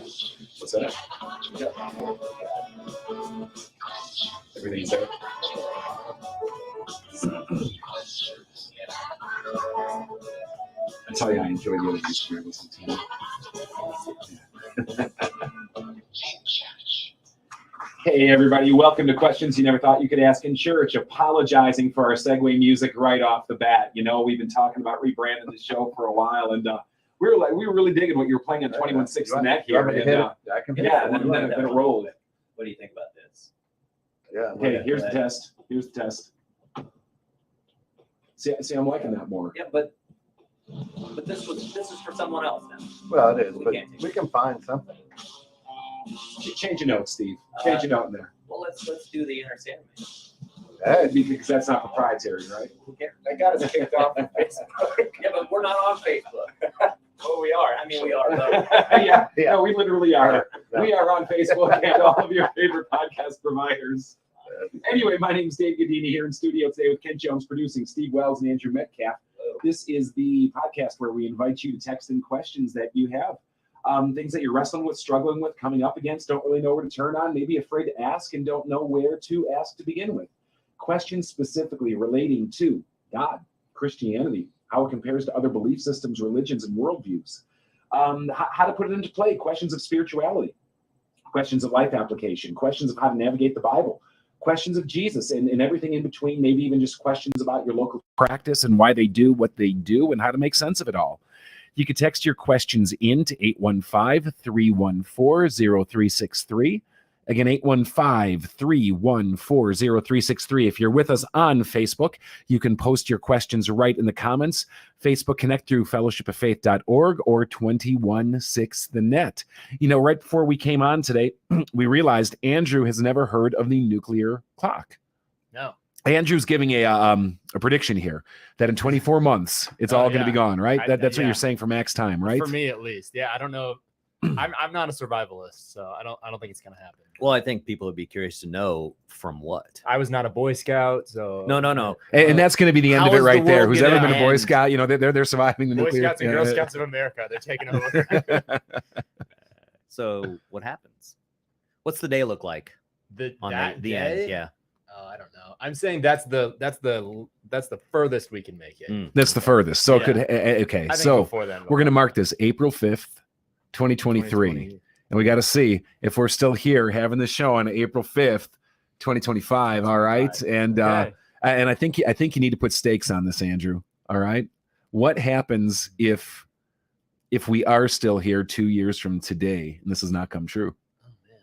What's that? Yeah. Everything's there. I tell you, I enjoy the other music you're listening to. Hey, everybody. Welcome to Questions You Never Thought You Could Ask in Church. Apologizing for our segue music right off the bat. You know, we've been talking about rebranding the show for a while, and we were really digging what you were playing on 21.6 Net here. And, then it rolled. What do you think about this? Yeah. Hey, here's the test. Here's the test. See, I'm liking that more. Yeah, but this is for someone else now. Well, it is, but we can find something. Change your note, Steve. Change your note in there. Well, let's do the Inner Sandman. Because that's not proprietary, right? Who cares? That got us kicked off from Facebook. Yeah, but we're not on Facebook. Well, we are. I mean, we are, though. Yeah. No, we literally are. We are on Facebook and all of your favorite podcast providers. Anyway, my name is Dave Godini here in studio today with Kent Jones producing, Steve Wells and Andrew Metcalf. This is the podcast where we invite you to text in questions that you have. Things that you're wrestling with, struggling with, coming up against, don't really know where to turn on, maybe afraid to ask and don't know where to ask to begin with. Questions specifically relating to God, Christianity, how it compares to other belief systems, religions, and worldviews. How to put it into play, questions of spirituality, questions of life application, questions of how to navigate the Bible, questions of Jesus and everything in between, maybe even just questions about your local practice and why they do what they do and how to make sense of it all. You can text your questions in to 815-314-0363. Again, 815-314-0363. If you're with us on Facebook, you can post your questions right in the comments. Facebook Connect through fellowshipoffaith.org or 216thenet. You know, right before we came on today, we realized Andrew has never heard of the nuclear clock. No. Andrew's giving a prediction here that in 24 months it's all going to be gone, right? That's what you're saying for max time, right? For me, at least. Yeah, I don't know. I'm not a survivalist, so I don't think it's going to happen. Well, I think people would be curious to know from what. I was not a Boy Scout, so no. And that's going to be the end of it right there. Who's ever been a Boy end? Scout, you know, they're surviving the Boy nuclear. Scouts and Girl Scouts of America, they're taking over. So what happens? What's the day look like? The end? Yeah. Oh, I don't know. I'm saying that's the furthest we can make it. That's the furthest. So it could okay. I think So before then, we're going to mark this April 5th, 2023. And we got to see if we're still here having the show on April 5th, 2025. All right. And and I think you need to put stakes on this, Andrew. All right. What happens if we are still here 2 years from today and this has not come true? Oh man.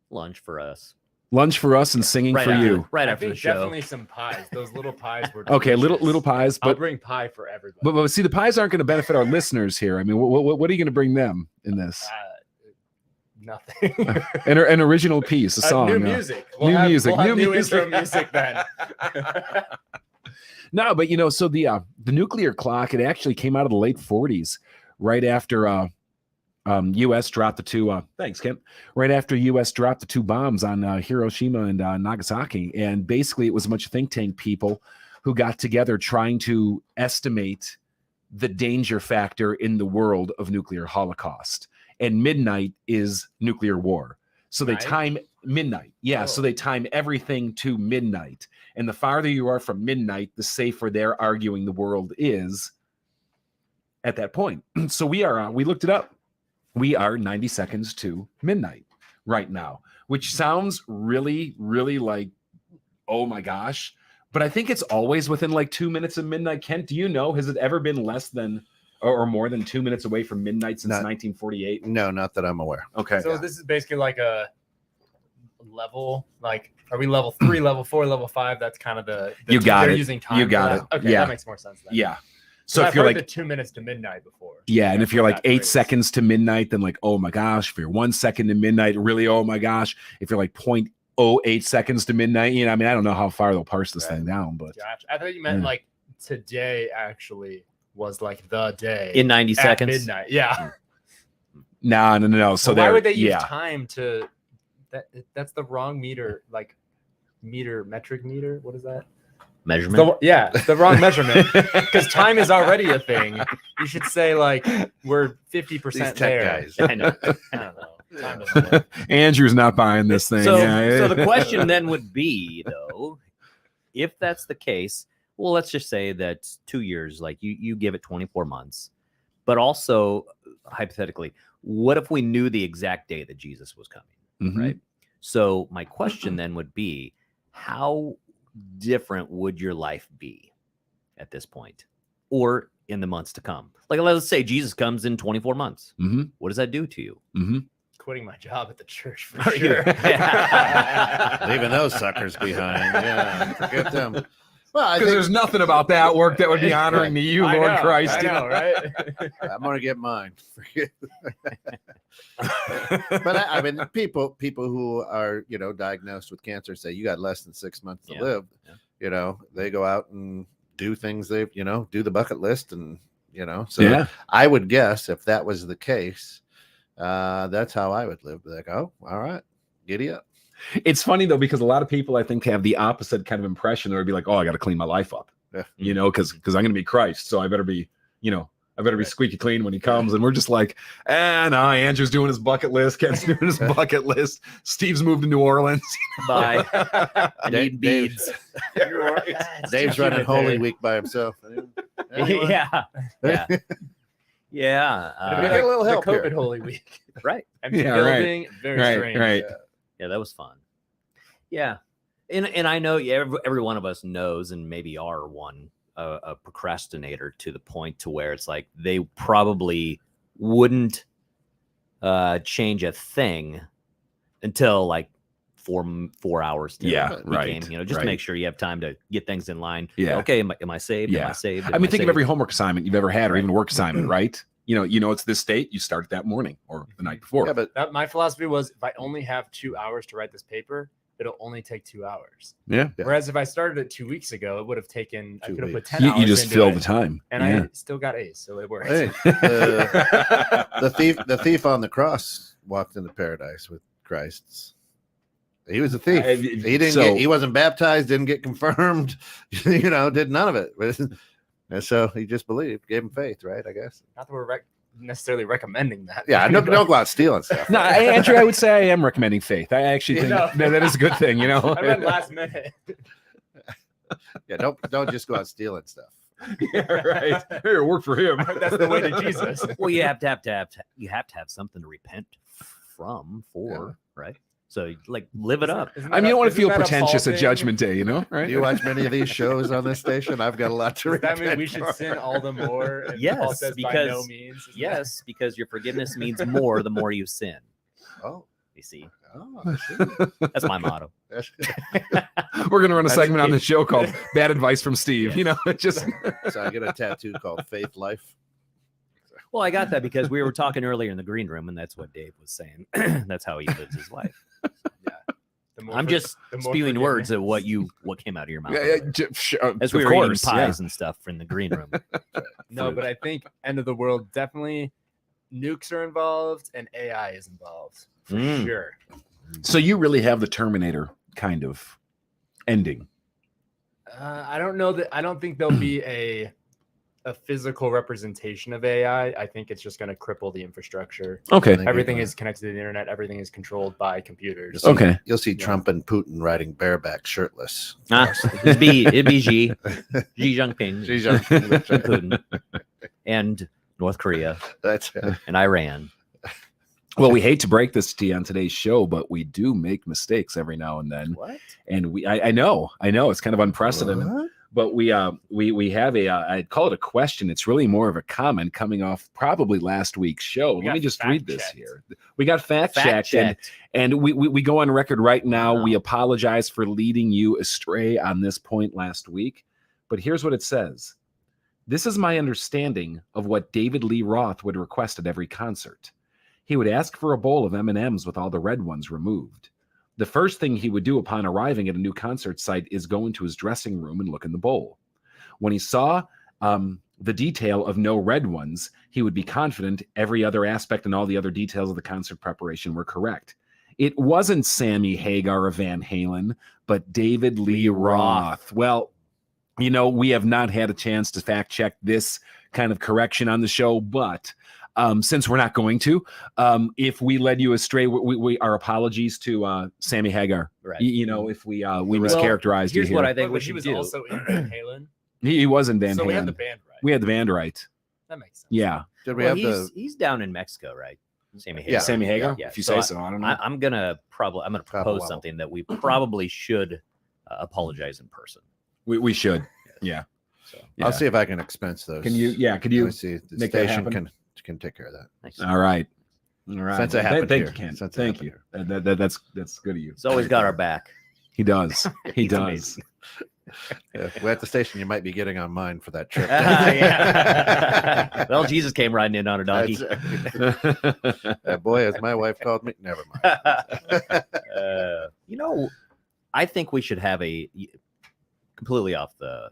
Lunch for us. Lunch for us and singing for you. Right after the show. Definitely some pies. Those little pies were okay. delicious. Little pies. But I'll bring pie for everybody. But see, the pies aren't going to benefit our listeners here. I mean, what are you going to bring them in this? Nothing. An original piece, a song. New music. We'll have new intro music then. No, but you know, so the nuclear clock, it actually came out of the late 40s, right after U.S. dropped the two. Thanks, Kent. Right after U.S. dropped the two bombs on Hiroshima and Nagasaki, and basically it was a bunch of think tank people who got together trying to estimate the danger factor in the world of nuclear holocaust. And midnight is nuclear war, so they time midnight. Yeah, so they time everything to midnight, and the farther you are from midnight, the safer they're arguing the world is at that point. So we looked it up. We are 90 seconds to midnight right now, which sounds really, really like, oh my gosh. But I think it's always within like 2 minutes of midnight. Kent, do you know, has it ever been less than or more than 2 minutes away from midnight since 1948? No, not that I'm aware. Okay. So this is basically like a level, like, are we level 3, level 4, level 5? That's kind of the you got they're it. using time. You got it. Okay, yeah. That makes more sense then. Yeah. So I've if you're heard like the 2 minutes to midnight before. Yeah, and if you're like 8 phrase. seconds to midnight, then like, oh my gosh. If you're 1 second to midnight, really, oh my gosh. If you're like 0.08 seconds to midnight, you know, I mean, I don't know how far they'll parse this thing down, but Gotcha. I thought you meant like today actually was like the day in 90 at seconds. Midnight. Yeah. No. So why would they use time to that's the wrong meter, like metric meter. What is that? measurement. It's the wrong measurement because time is already a thing. You should say like we're 50% there. Guys. I know. I don't know. Time doesn't work. Andrew's not buying this thing. So, yeah. so the question then would be, though, if that's the case, well, let's just say that 2 years, like you give it 24 months, but also hypothetically, what if we knew the exact day that Jesus was coming, Mhm. right? So my question then would be, how different would your life be at this point or in the months to come? Like, let's say Jesus comes in 24 months. Mhm. What does that do to you? Mhm. Quitting my job at the church for Are you- sure. Leaving those suckers behind. Yeah, forget them. Well, I Because think there's nothing about that work that would be honoring to you, I Lord know, Christ. I you know, right? I'm gonna get mine. Forget- but I mean, people who are diagnosed with cancer say you got less than 6 months to Yeah. live. Yeah. They go out and do things they do the bucket list and so Yeah. I would guess if that was the case, that's how I would live. Like, oh, all right, giddy up. It's funny though, because a lot of people I think have the opposite kind of impression. They'd be like, "Oh, I got to clean my life up," Yeah. because I'm going to be Christ, so I better be, I better be squeaky clean when he comes. And we're just like, no, Andrew's doing his bucket list, Ken's doing his bucket list, Steve's moved to New Orleans. Bye. I need Dave- beads. Dave's running Holy Week by himself. Anyone? Yeah. Yeah. Yeah. We get a little the help COVID here. Holy Week. Right. Empty Yeah, right. building, very strange. Right. Yeah, that was fun. Yeah. And I know every one of us knows and maybe are one a procrastinator to the point to where it's like they probably wouldn't change a thing until like 4 hours till Yeah, it right, became, just to right. make sure you have time to get things in line. Yeah. Okay, am I saved? Am Yeah. I saved? I Am mean, think of saved? every homework assignment you've ever had, or Right. even work assignment, right? It's this date. You start that morning or the night before. Yeah, but My philosophy was if I only have 2 hours to write this paper, it'll only take 2 hours. Yeah. Yeah. Whereas if I started it 2 weeks ago, it would have taken, I 2 could have put weeks. 10 You hours just into fill it, the time. and Yeah. I still got A's, so it worked. hey, the thief on the cross walked into paradise with Christ. He was a thief. He wasn't baptized, didn't get confirmed, did none of it. And so he just believed, gave him faith, right? I guess. Not that we're necessarily recommending that. Yeah, don't go out stealing stuff. No, Andrew, I would say I am recommending faith. I actually think that is a good thing, I meant last minute. Yeah, don't just go out stealing stuff. Yeah, right. Here, work for him. That's the way to Jesus. Well, you have to have something to repent from for, right? So like live it up. Isn't I mean, that you don't want to isn't feel that a pretentious Paul at thing? Judgment Day, right? Do you watch many of these shows on this station? I've got a lot to Does that mean repent we should for. sin all the more? And Yes, Paul says by no because- means. Isn't Yes, because your forgiveness means more the more you sin. Oh, You see, I see. that's my motto. We're going to run a That's segment on it. the show called Bad Advice from Steve. It just So I get a tattoo called Faith Life. Well, I got that because we were talking earlier in the green room, and that's what Dave was saying. That's how he lives his life. The more I'm for- just the more spewing words forgiveness. of what came out of your mouth. Yeah, earlier. As we of were course, eating pies and stuff in the green room. No, but I think end of the world definitely nukes are involved and AI is involved for Mm. sure. So you really have the Terminator kind of ending. I don't know that. I don't think there'll be a physical representation of AI. I think it's just going to cripple the infrastructure. Okay. think Everything you're is connected to the internet. Everything is controlled by computers. Okay. You'll see Yeah. Trump and Putin riding bareback, shirtless. It'd be Xi Jinping, Xi Jinping. and Putin, and North Korea That's and Iran. Well, we hate to break this to you on today's show, but we do make mistakes every now and then. What? And I know it's kind of unprecedented. What? But we have I'd call it a question. It's really more of a comment coming off probably last week's show. We Let me got just read this fact-checked. here. We got fact checked, checked. and we go on record right now. Wow. We apologize for leading you astray on this point last week. But here's what it says. This is my understanding of what David Lee Roth would request at every concert. He would ask for a bowl of M&Ms with all the red ones removed. The first thing he would do upon arriving at a new concert site is go into his dressing room and look in the bowl. When he saw the detail of no red ones, he would be confident every other aspect and all the other details of the concert preparation were correct. It wasn't Sammy Hagar of Van Halen, but David Lee Roth. Well, we have not had a chance to fact check this kind of correction on the show, but since we're not going to, if we led you astray, we our apologies to Sammy Hagar. Right. If we mischaracterized you here's here. what I think we he should was do. also in Van Halen. He was in Van So Halen. we had the band right. We had the band right. That makes sense. Yeah. Did we Well, have he's down in Mexico, right? Sammy Hagar. Yeah. Sammy Hagar, Yeah. if you So say so. I don't know. I'm gonna propose something that we probably should apologize in person. We should. Yeah. So I'll see if I can expense those. Can you? Yeah. Could Let you? me see if the make that station happen? can take care of that. nice. All right. All right. Since it happened Thank here. you, Ken. Since it Thank happened you. here. That's good of you. He's always got our back. He does. He He's does. amazing. If we're at the station, you might be getting on mine for that trip. Yeah. Well, Jesus came riding in on a donkey. Boy, as my wife called me, never mind. I think we should have a completely off the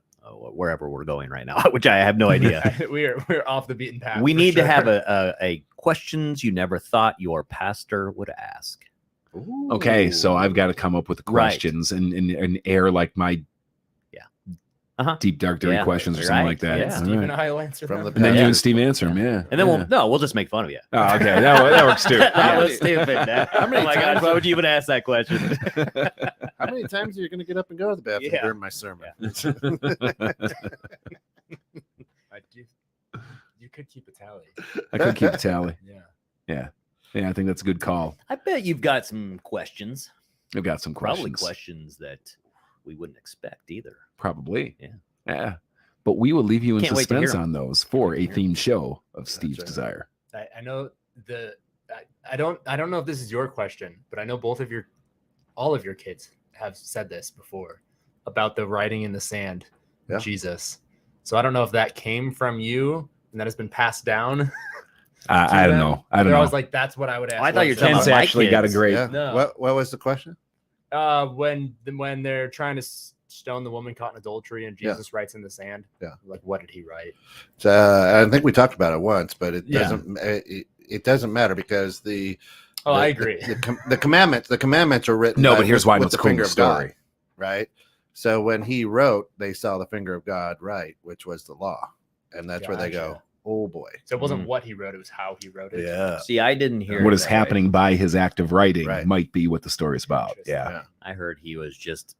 wherever we're going right now, which I have no idea. we're off the beaten path. We for need to sure. have a questions you never thought your pastor would ask. Okay, so I've got to come up with the Right. questions and air like my deep, dark, dirty Yeah, questions or right. something like that. Yeah. All Steve right. and I will answer From them. the And then you Yeah. and Steve answer them. Yeah. And then yeah. we'll just make fun of you. Oh, okay, that works too. That was stupid. How many Oh my times- gosh, why would you even ask that question? How many times are you going to get up and go to the bathroom Yeah. during my sermon? You could keep a tally. I could keep a tally. Yeah. Yeah, I think that's a good call. I bet you've got some questions. I've got some Probably questions. questions that we wouldn't expect either. Probably. Yeah. Yeah. But we will leave you in Can't wait to hear suspense 'em. on those for a Can't wait to hear themed show of That's Steve's right. Desire. I know I don't know if this is your question, but I know all of your kids have said this before about the writing in the sand, Yeah. Jesus. So I don't know if that came from you and that has been passed down. I don't them. know. I don't They're know. always like, that's what I would ask. I thought you were my talking Ken's about my actually got a kids. great. Yeah. No. What was the question? when they're trying to stone the woman caught in adultery and Yeah. Jesus writes in the sand. Yeah. Like, what did he write? I think we talked about it once, but it Yeah. doesn't. It doesn't matter because I agree. The commandments are written. No, but here's why with it's the cool finger in the of God, story. right? So when he wrote, they saw the finger of God write, which was the law, and that's where they go, Gotcha. "Oh boy." So it wasn't what he wrote, it was how he wrote it. Yeah. See, I didn't hear What it is that way. happening by his act of writing Right. might be what the story is about. Interesting. Yeah. I heard he was just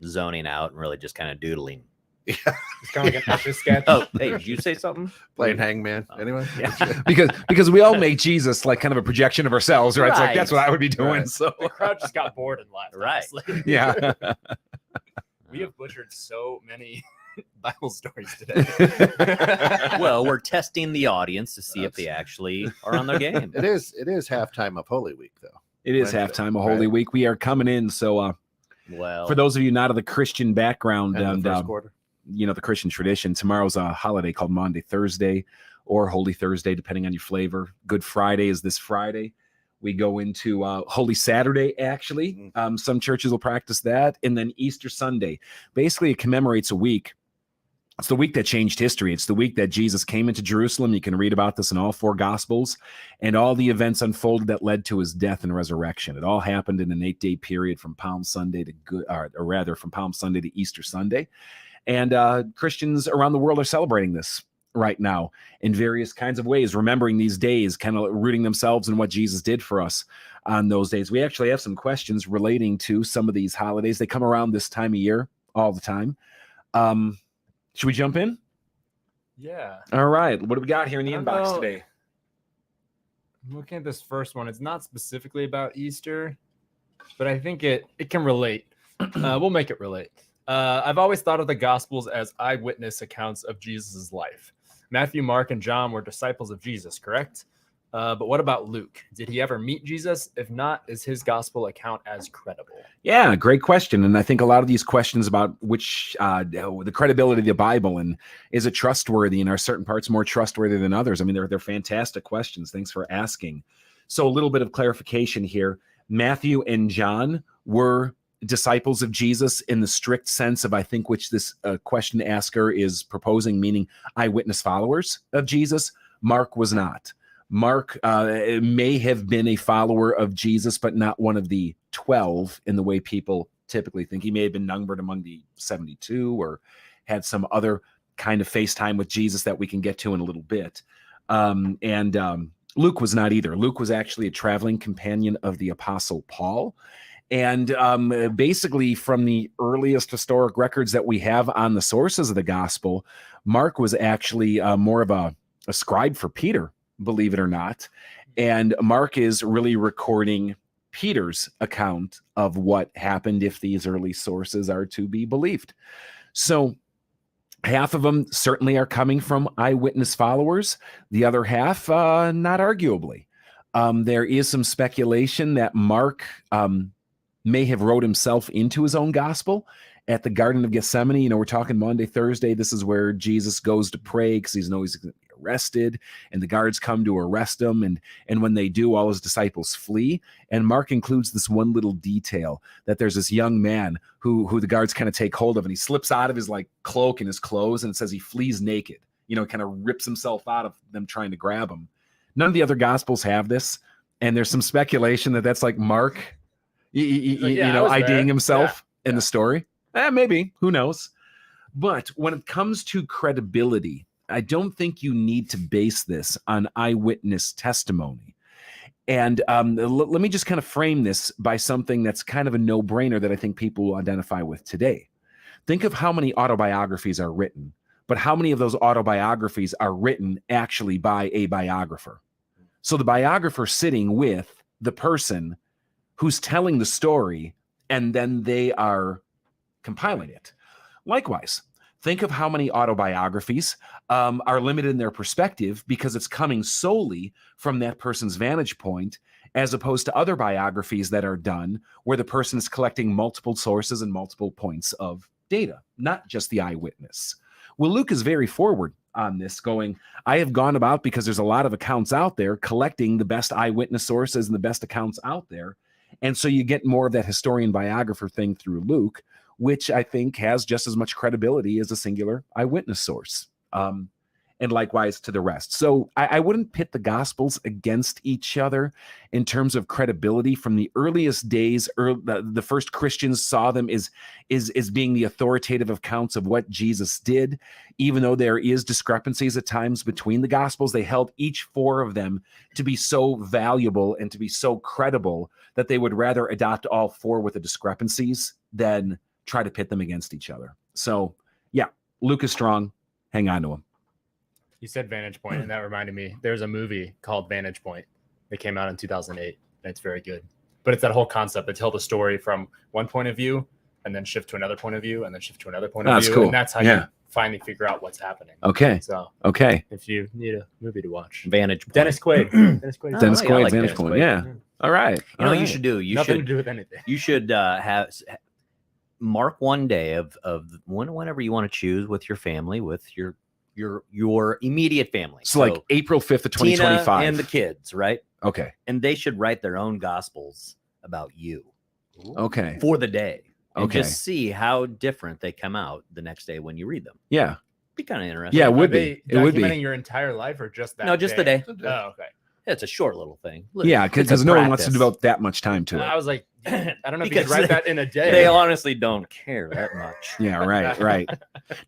zoning out and really just kind of doodling. It's kind of like an etch sketch. Oh, hey, did you say something? Playing hangman. Oh. Anyway. Yeah. because we all make Jesus like kind of a projection of ourselves, right? It's like Right. that's what I would be doing. Right. So The crowd just got bored and left. Right. honestly. yeah. We have butchered so many Bible stories today. Well, we're testing the audience to see if they actually are on their game. It is halftime of Holy Week, though. It is Wednesday, halftime of Holy right? Week. We are coming in. So Well, for those of you not of the Christian background, And the and first quarter. the Christian tradition, tomorrow's a holiday called Maundy Thursday or Holy Thursday, depending on your flavor. Good Friday is this Friday. We go into Holy Saturday, actually. Some churches will practice that. And then Easter Sunday. Basically, it commemorates a week. It's the week that changed history. It's the week that Jesus came into Jerusalem. You can read about this in all four Gospels. And all the events unfolded that led to his death and resurrection. It all happened in an 8-day period from Palm Sunday from Palm Sunday to Easter Sunday. And Christians around the world are celebrating this right now in various kinds of ways, remembering these days, kind of rooting themselves in what Jesus did for us on those days. We actually have some questions relating to some of these holidays. They come around this time of year all the time. Should we jump in? Yeah. All right. What do we got here in the I don't inbox know. today? I'm looking at this first one. It's not specifically about Easter, but I think it can relate. We'll make it relate. I've always thought of the Gospels as eyewitness accounts of Jesus' life. Matthew, Mark, and John were disciples of Jesus, correct? But what about Luke? Did he ever meet Jesus? If not, is his gospel account as credible? Yeah, great question. And I think a lot of these questions about which the credibility of the Bible and is it trustworthy, and are certain parts more trustworthy than others? I mean, they're fantastic questions. Thanks for asking. So a little bit of clarification here. Matthew and John were disciples of Jesus in the strict sense of, I think, which this question asker is proposing, meaning eyewitness followers of Jesus. Mark was not. Mark may have been a follower of Jesus, but not one of the 12 in the way people typically think. He may have been numbered among the 72 or had some other kind of FaceTime with Jesus that we can get to in a little bit. Luke was not either. Luke was actually a traveling companion of the Apostle Paul. And basically, from the earliest historic records that we have on the sources of the gospel, Mark was actually more of a scribe for Peter, believe it or not. And Mark is really recording Peter's account of what happened, if these early sources are to be believed. So half of them certainly are coming from eyewitness followers. The other half, not arguably. There is some speculation that Mark may have wrote himself into his own gospel at the Garden of Gethsemane. You know, we're talking Monday, Thursday. This is where Jesus goes to pray because he's always going to be arrested, and the guards come to arrest him. And when they do, all his disciples flee. And Mark includes this one little detail that there's this young man who the guards kind of take hold of, and he slips out of his like cloak and his clothes, and it says he flees naked, you know, kind of rips himself out of them trying to grab him. None of the other gospels have this. And there's some speculation that that's like Mark, IDing himself in the story. Maybe, who knows? But when it comes to credibility, I don't think you need to base this on eyewitness testimony. And let me just kind of frame this by something that's kind of a no-brainer that I think people will identify with today. Think of how many autobiographies are written, but how many of those autobiographies are written actually by a biographer? So the biographer sitting with the person who's telling the story, and then they are compiling it. Likewise, think of how many autobiographies are limited in their perspective because it's coming solely from that person's vantage point, as opposed to other biographies that are done where the person is collecting multiple sources and multiple points of data, not just the eyewitness. Well, Luke is very forward on this, going, I have gone about, because there's a lot of accounts out there, collecting the best eyewitness sources and the best accounts out there. And so you get more of that historian biographer thing through Luke, which I think has just as much credibility as a singular eyewitness source. And likewise to the rest. So I wouldn't pit the Gospels against each other in terms of credibility. From the earliest days, the first Christians saw them as being the authoritative accounts of what Jesus did. Even though there is discrepancies at times between the Gospels, they held each four of them to be so valuable and to be so credible that they would rather adopt all four with the discrepancies than try to pit them against each other. So yeah, Luke is strong. Hang on to him. You said Vantage Point, and that reminded me. There's a movie called Vantage Point that came out in 2008, and it's very good. But it's that whole concept. They tell the story from one point of view, and then shift to another point of view, and then shift to another point of view. Cool. And that's how you finally figure out what's happening. Okay. So if you need a movie to watch, Vantage Point. Dennis Quaid. Dennis Quaid. Vantage Point. Yeah. All right. You know what you should do? You Nothing should to do with anything. You should have mark one day of whenever you want to choose with your family, with your immediate family. So like April 5th of 2025. Tina and the kids, right? Okay. And they should write their own gospels about you. Okay. For the day. And Okay. just see how different they come out the next day when you read them. Yeah. Be kind of interesting. Yeah, it would be. It would be your entire life, or just that? No, just the day. Oh, okay. It's a short little thing. Yeah, It's a because no one wants to practice. devote that much time to it. I was like, I don't know if you Because could write that in a day. They honestly don't care that much. Yeah, right.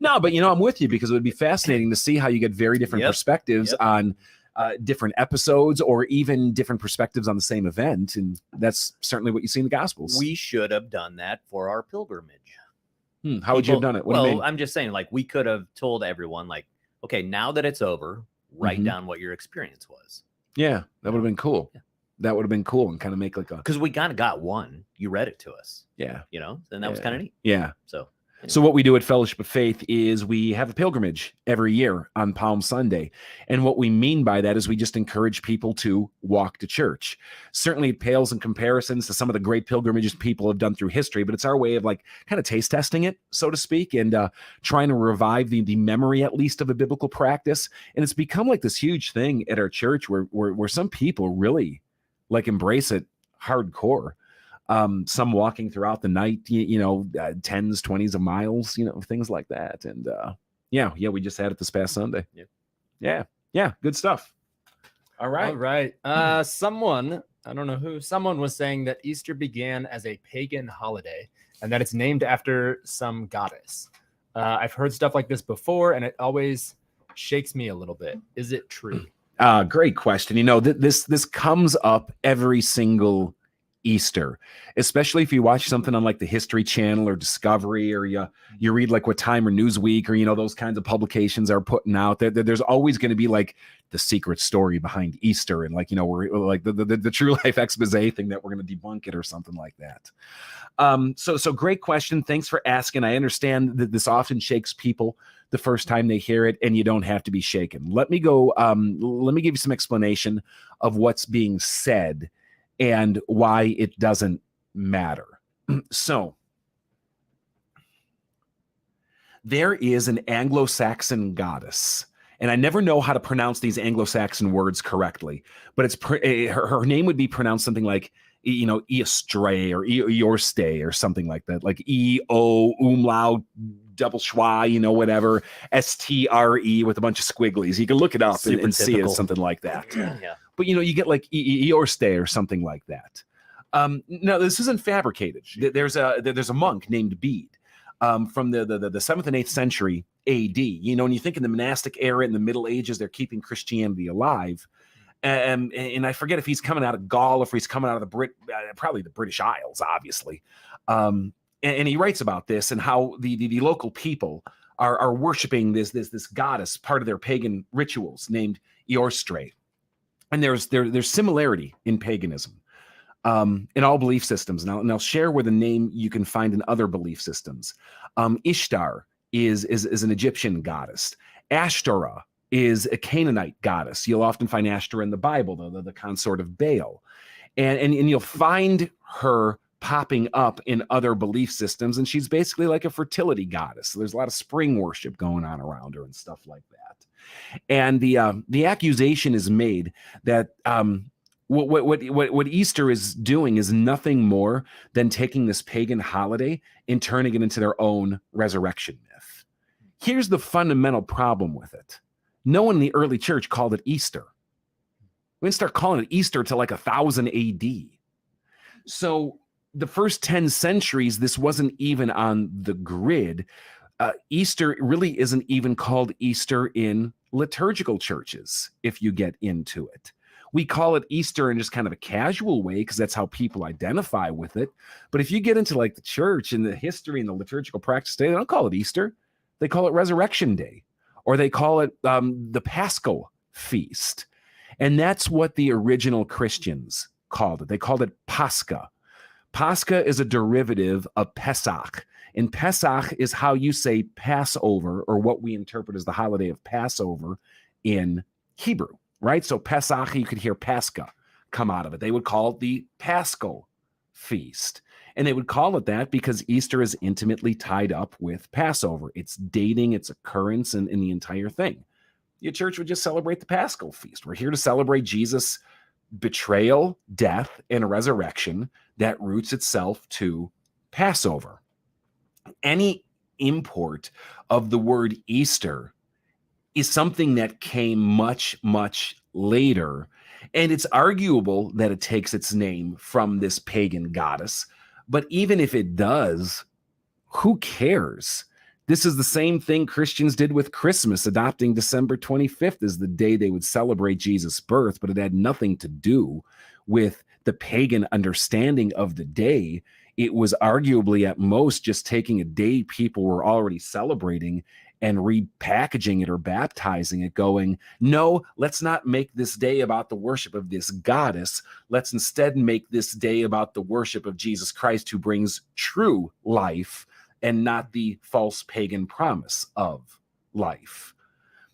No, but I'm with you, because it would be fascinating to see how you get very different perspectives on different episodes, or even different perspectives on the same event. And that's certainly what you see in the Gospels. We should have done that for our pilgrimage. How would you have done it? What do you mean? I'm just saying, like, we could have told everyone, like, okay, now that it's over, write down what your experience was. Yeah, that would have been cool. Yeah. That would have been cool, and kind of make like a... Because we kind of got one. You read it to us. Yeah. And that was kind of neat. Yeah. So So what we do at Fellowship of Faith is we have a pilgrimage every year on Palm Sunday. And what we mean by that is we just encourage people to walk to church. Certainly it pales in comparisons to some of the great pilgrimages people have done through history, but it's our way of like kind of taste testing it, so to speak, and trying to revive the memory at least of a biblical practice. And it's become like this huge thing at our church where some people really like embrace it hardcore. Some walking throughout the night, 10s, 20s of miles, things like that. And we just had it this past Sunday. Yeah. Good stuff. All right. Someone, I don't know who, someone was saying that Easter began as a pagan holiday and that it's named after some goddess. I've heard stuff like this before, and it always shakes me a little bit. Is it true? Great question. This comes up every single Easter, especially if you watch something on like the History Channel or Discovery, or you read like what Time or Newsweek or those kinds of publications are putting out there. There's always going to be like the secret story behind Easter, and we're like the true life expose thing that we're going to debunk it or something like that. So great question. Thanks for asking. I understand that this often shakes people the first time they hear it, and you don't have to be shaken. Let me give you some explanation of what's being said and why it doesn't matter. So there is an Anglo-Saxon goddess, and I never know how to pronounce these Anglo-Saxon words correctly, but it's her name would be pronounced something like Eostray or Eorstay or something like that, like E-O umlaut double schwa, whatever, S-T-R-E with a bunch of squigglies. You can look it up and see it, something like that. Yeah. But you get like Eorstay or something like that. No, this isn't fabricated. There's a monk named Bede from the 7th and 8th century AD. When you think in the monastic era in the Middle Ages, they're keeping Christianity alive. And I forget if he's coming out of Gaul or if he's coming out of probably the British Isles, obviously. And he writes about this and how the local people are worshiping this goddess, part of their pagan rituals, named Eorstray. And there's similarity in paganism in all belief systems. And I'll share where the name you can find in other belief systems. Ishtar is an Egyptian goddess. Ashtoreth is a Canaanite goddess. You'll often find Ashtoreth in the Bible, the consort of Baal. And you'll find her popping up in other belief systems, and she's basically like a fertility goddess. So there's a lot of spring worship going on around her and stuff like that. And the accusation is made that what Easter is doing is nothing more than taking this pagan holiday and turning it into their own resurrection myth. Here's the fundamental problem with it. No one in the early church called it Easter. We didn't start calling it Easter till like 1000 AD. So the first 10 centuries, this wasn't even on the grid. Easter really isn't even called Easter in liturgical churches, if you get into it. We call it Easter in just kind of a casual way because that's how people identify with it. But if you get into like the church and the history and the liturgical practice today, they don't call it Easter. They call it Resurrection Day, or they call it the Paschal Feast. And that's what the original Christians called it. They called it Pascha. Pascha is a derivative of Pesach. And Pesach is how you say Passover, or what we interpret as the holiday of Passover in Hebrew, right? So Pesach, you could hear Pascha come out of it. They would call it the Paschal Feast. And they would call it that because Easter is intimately tied up with Passover. It's dating its occurrence and the entire thing. Your church would just celebrate the Paschal Feast. We're here to celebrate Jesus' betrayal, death, and resurrection that roots itself to Passover. Any import of the word Easter is something that came much, much later. And it's arguable that it takes its name from this pagan goddess. But even if it does, who cares? This is the same thing Christians did with Christmas, adopting December 25th as the day they would celebrate Jesus' birth, but it had nothing to do with the pagan understanding of the day. It was arguably at most just taking a day people were already celebrating and repackaging it or baptizing it, going, no, let's not make this day about the worship of this goddess. Let's instead make this day about the worship of Jesus Christ, who brings true life and not the false pagan promise of life.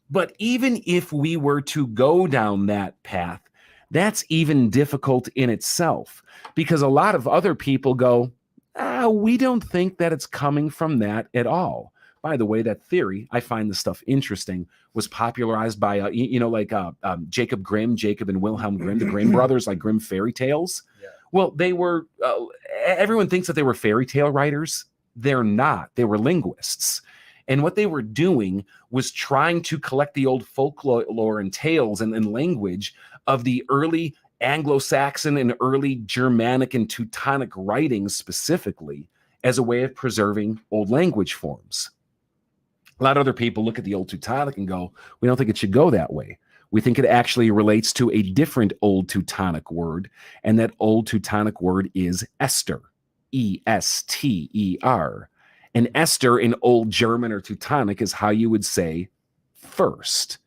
But even if we were to go down that path, that's even difficult in itself, because a lot of other people go, we don't think that it's coming from that at all. By the way, that theory, I find this stuff interesting, was popularized by, Jacob Grimm, Jacob and Wilhelm Grimm, the Grimm brothers, like Grimm fairy tales. Yeah. Well, they were, everyone thinks that they were fairy tale writers. They're not. They were linguists. And what they were doing was trying to collect the old folklore and tales and language of the early Anglo-Saxon and early Germanic and Teutonic writings specifically as a way of preserving old language forms. A lot of other people look at the Old Teutonic and go, we don't think it should go that way. We think it actually relates to a different Old Teutonic word, and that Old Teutonic word is Esther, E-S-T-E-R. And Esther in Old German or Teutonic is how you would say first.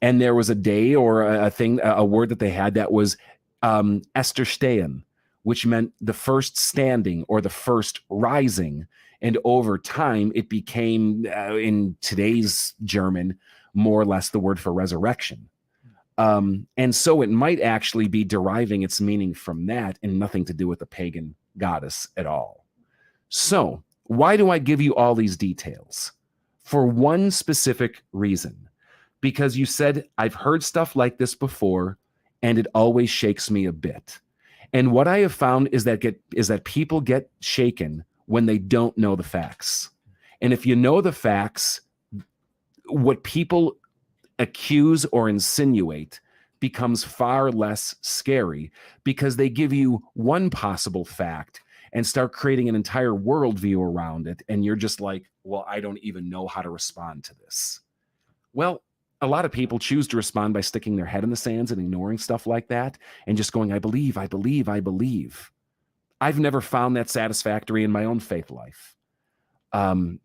And there was a day or a thing, a word that they had that was Esther stehen, which meant the first standing or the first rising. And over time, it became, in today's German, more or less the word for resurrection. And so it might actually be deriving its meaning from that and nothing to do with the pagan goddess at all. So why do I give you all these details? For one specific reason. Because you said, I've heard stuff like this before, and it always shakes me a bit. And what I have found is that people get shaken when they don't know the facts. And if you know the facts, what people accuse or insinuate becomes far less scary because they give you one possible fact and start creating an entire worldview around it. And you're just like, well, I don't even know how to respond to this. Well, a lot of people choose to respond by sticking their head in the sands and ignoring stuff like that and just going, I believe, I believe, I believe. I've never found that satisfactory in my own faith life. And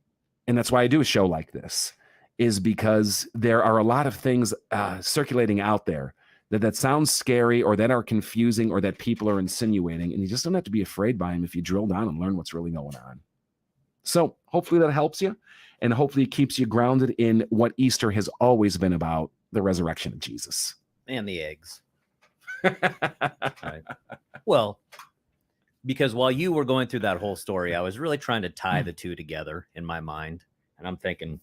that's why I do a show like this, is because there are a lot of things circulating out there that sounds scary or that are confusing or that people are insinuating, and you just don't have to be afraid by them if you drill down and learn what's really going on. So hopefully that helps you, and hopefully it keeps you grounded in what Easter has always been about, the resurrection of Jesus. And the eggs. Right. Well, because while you were going through that whole story, I was really trying to tie the two together in my mind. And I'm thinking,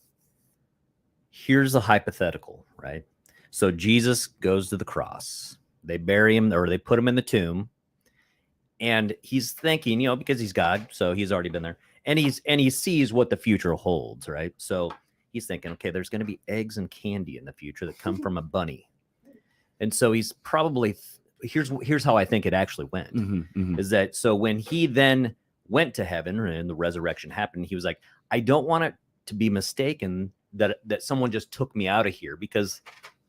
here's a hypothetical, right? So Jesus goes to the cross. They bury him, or they put him in the tomb. And he's thinking, because he's God, so he's already been there. And he sees what the future holds, right? So he's thinking, okay, there's going to be eggs and candy in the future that come from a bunny. And so he's probably, here's how I think it actually went, is that, so when he then went to heaven and the resurrection happened, he was like, I don't want it to be mistaken that someone just took me out of here, because,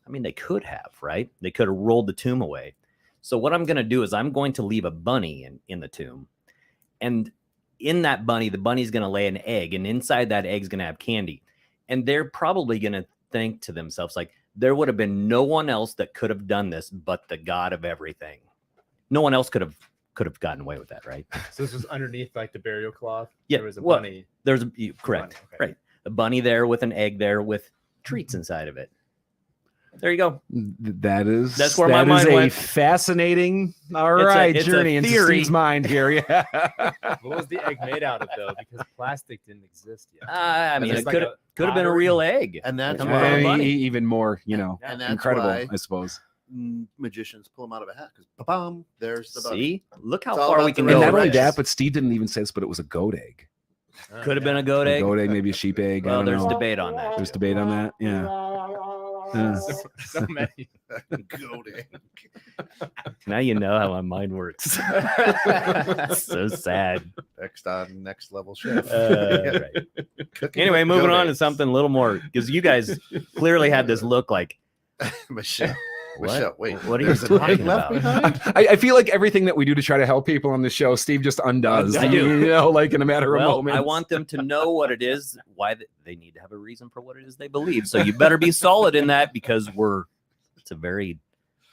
they could have, right? They could have rolled the tomb away. So what I'm going to do is I'm going to leave a bunny in the tomb. And in that bunny, the bunny's going to lay an egg, and inside that egg's going to have candy. And they're probably going to think to themselves, like, there would have been no one else that could have done this but the God of everything. No one else could have gotten away with that, right? So this was underneath like the burial cloth? Yeah. There was a bunny. There's correct. Bunny, okay. Right. A bunny there with an egg there with treats inside of it. There you go. That's where my mind went. Fascinating. It's journey into Steve's mind here. Yeah. What was the egg made out of, though? Because plastic didn't exist yet. It could have been a real egg. And that's even more, and that's incredible, why I suppose. Magicians pull them out of a hat, because there's the bunny. See, look how It's all far about we can the go. And not only with this. that, but Steve didn't even say this, but it was a goat egg. Could have been a goat egg. A goat egg, maybe a sheep egg. Well, I don't there's know. debate on that. There's debate on that. Yeah. So many. Goat egg. Now you know how my mind works. So sad. Next level chef. Right. Cooking Anyway, with moving goat on to eggs. something a little more, because you guys clearly had this look like, Michelle, wait, what are you there's an egg talking left about? behind? I feel like everything that we do to try to help people on the show, Steve just undoes. I do. Like in a matter of moments. I want them to know what it is, why they need to have a reason for what it is they believe. So you better be solid in that, because it's a very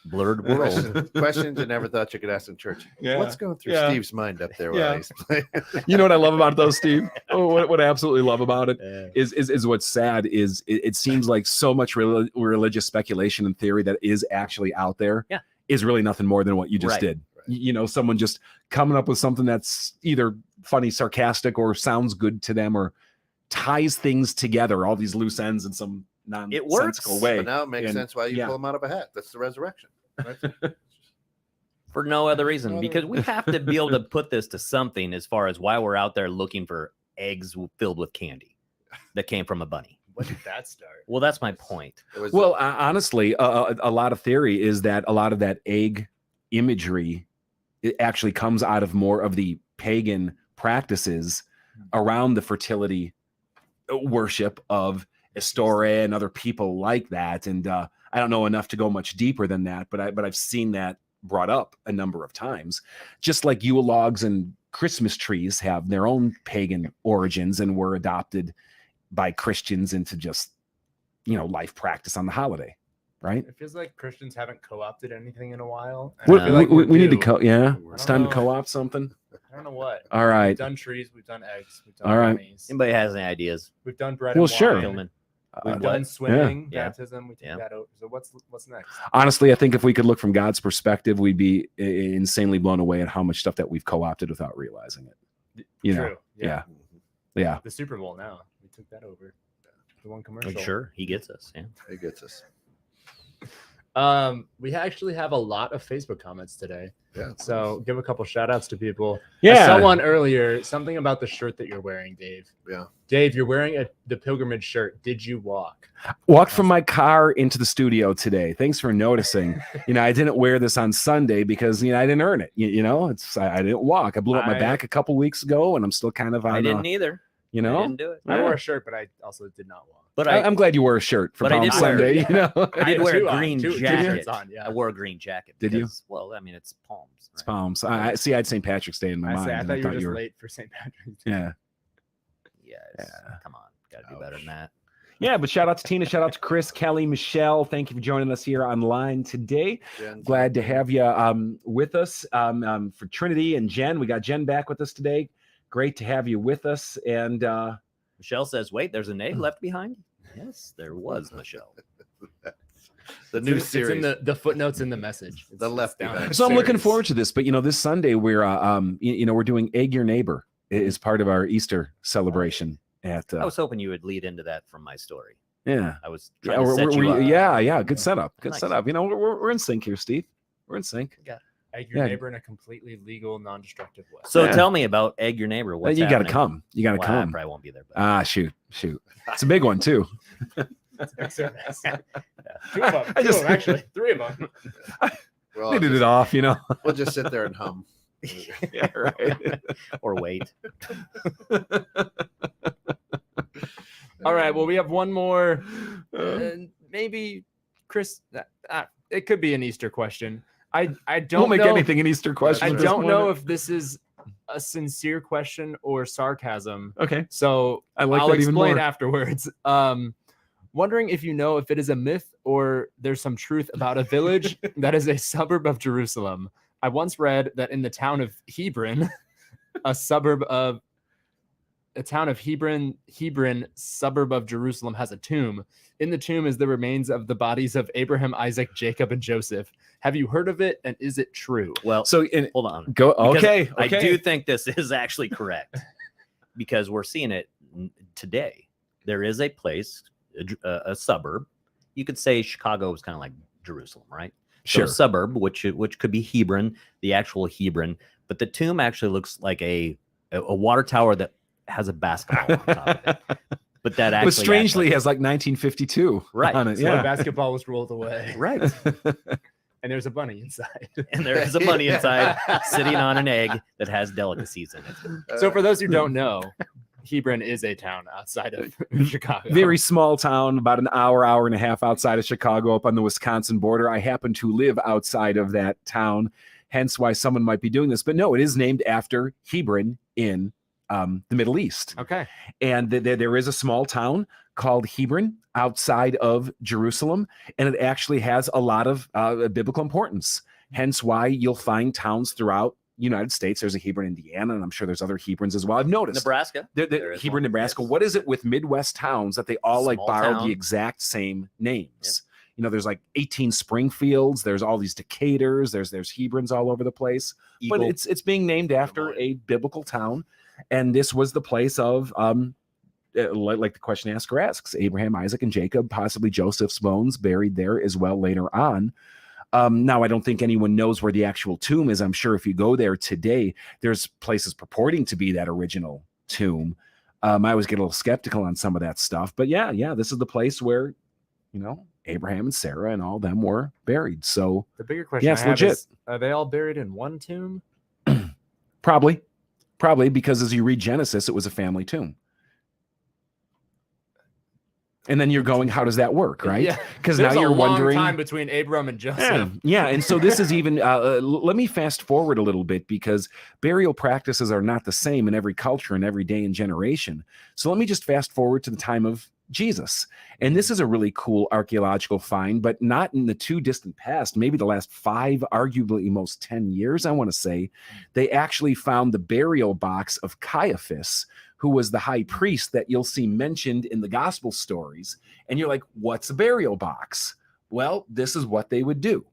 blurred world. Questions you never thought you could ask in church. Yeah. What's going through Yeah. Steve's mind up there? Yeah. While he's playing? You know what I love about those, Steve? What I absolutely love about it is what's sad is it seems like so much religious speculation and theory that is actually out there is really nothing more than what you just did. Right. Someone just coming up with something that's either funny, sarcastic, or sounds good to them, or ties things together, all these loose ends in some nonsensical way. But now it makes sense why you yeah. pull him out of a hat. That's the resurrection. Right? For no other reason, because we have to be able to put this to something as far as why we're out there looking for eggs filled with candy that came from a bunny. When did that start? Well, that's my point. Well, honestly, a lot of theory is that a lot of that egg imagery, it actually comes out of more of the pagan practices around the fertility worship of Astore and other people like that. And I don't know enough to go much deeper than that, but I've seen that brought up a number of times, just like Yule logs and Christmas trees have their own pagan origins and were adopted by Christians into just, life practice on the holiday, right? It feels like Christians haven't co-opted anything in a while. We need to it's time to co-opt something. I don't know what. All right. We've done trees. We've done eggs. We've done all right. Bunnies. Anybody has any ideas? We've done bread. Well, and sure. Wine. We've done swimming, baptism. We took that over. So what's next? Honestly, I think if we could look from God's perspective, we'd be insanely blown away at how much stuff that we've co-opted without realizing it. True. Yeah. The Super Bowl now. We took that over. The one commercial. Sure, he gets us. Yeah, he gets us. We actually have a lot of Facebook comments today. Yeah. So give a couple shout outs to people. Yeah. I saw one earlier, something about the shirt that you're wearing, Dave. Yeah. Dave, you're wearing the pilgrimage shirt. Did you walk? Walked from my car into the studio today. Thanks for noticing. I didn't wear this on Sunday because I didn't earn it. I didn't walk. I blew up my back a couple weeks ago, and I'm still kind of on. I didn't either. I didn't do it. I wore a shirt, but I also did not walk. But I'm glad you wore a shirt for Palm Sunday. I did wear a green two jacket. on, yeah. I wore a green jacket. Did you? Well, I mean, it's palms. Right? It's Palms. I see. I had St. Patrick's Day in my mind. I thought you were just late for St. Patrick's Day. Yeah. Yeah. Come on, gotta do better than that. Yeah, but shout out to Tina, shout out to Chris, Kelly, Michelle. Thank you for joining us here online today. Glad to have you with us for Trinity and Jen. We got Jen back with us today. Great to have you with us. And Michelle says, "Wait, there's an egg left behind." Yes, there was, Michelle. The new series. It's in the footnotes in the message. The left behind. So I'm looking forward to this. But this Sunday we're doing Egg Your Neighbor is part of our Easter celebration. I was hoping you would lead into that from my story. Yeah, I was trying to set you up. Yeah. Good setup. Good setup. We're in sync here, Steve. We're in sync. Egg your neighbor in a completely legal, non-destructive way. So tell me about Egg Your Neighbor. What's you got to happening? come. You got to come. I probably won't be there. But... Shoot. It's a big one too. That's a big service. Two of them, actually. Three of them. Needed it off, We'll just sit there and hum. Yeah, right. Or wait. All right. Well, we have one more. Maybe, Chris. It could be an Easter question. I don't We'll make know anything an Easter question. I don't know if this is a sincere question or sarcasm. Okay. So I'll explain afterwards. Wondering if if it is a myth or there's some truth about a village that is a suburb of Jerusalem. I once read that in the town of Hebron, Hebron, suburb of Jerusalem, has a tomb. In the tomb is the remains of the bodies of Abraham, Isaac, Jacob, and Joseph. Have you heard of it, and is it true? Well, hold on. Go. Okay. I do think this is actually correct because we're seeing it today. There is a place, a suburb. You could say Chicago is kind of like Jerusalem, right? Sure. So a suburb, which could be Hebron, the actual Hebron, but the tomb actually looks like a water tower that has a basketball on top of it. But that actually, strangely, has like 1952 right on it. So the basketball was rolled away, right? And there's a bunny inside. And there is a bunny inside sitting on an egg that has delicacies in it. So for those who don't know, Hebron is a town outside of Chicago. Very small town, about an hour and a half outside of Chicago, up on the Wisconsin border. I happen to live outside of that town, hence why someone might be doing this. But no, it is named after Hebron in the Middle East. Okay. And there is a small town called Hebron outside of Jerusalem, and it actually has a lot of biblical importance. Hence why you'll find towns throughout United States. There's a Hebron, Indiana, and I'm sure there's other Hebrons as well. I've noticed Nebraska. Hebron, Nebraska. Yes. What is it with Midwest towns that they all borrow the exact same names? Yep. There's like 18 Springfields. There's all these Decaters. There's Hebrons all over the place. Eagle. But it's being named after a biblical town, and this was the place of like the question asker asks, Abraham, Isaac, and Jacob, possibly Joseph's bones buried there as well later on. Now, I don't think anyone knows where the actual tomb is. I'm sure if you go there today, there's places purporting to be that original tomb. I always get a little skeptical on some of that stuff. But yeah, this is the place where, Abraham and Sarah and all them were buried. So the bigger question I have is, are they all buried in one tomb? Probably, because as you read Genesis, it was a family tomb. And then you're going, how does that work, right? Yeah. Because now There's you're a long wondering. time between Abram and Joseph. Yeah. And so this is even, let me fast forward a little bit, because burial practices are not the same in every culture and every day and generation. So let me just fast forward to the time of Jesus. And this is a really cool archaeological find, but not in the too distant past, maybe the last 5, arguably most 10 years, I want to say. They actually found the burial box of Caiaphas, who was the high priest that you'll see mentioned in the gospel stories. And you're like, what's a burial box? Well, this is what they would do.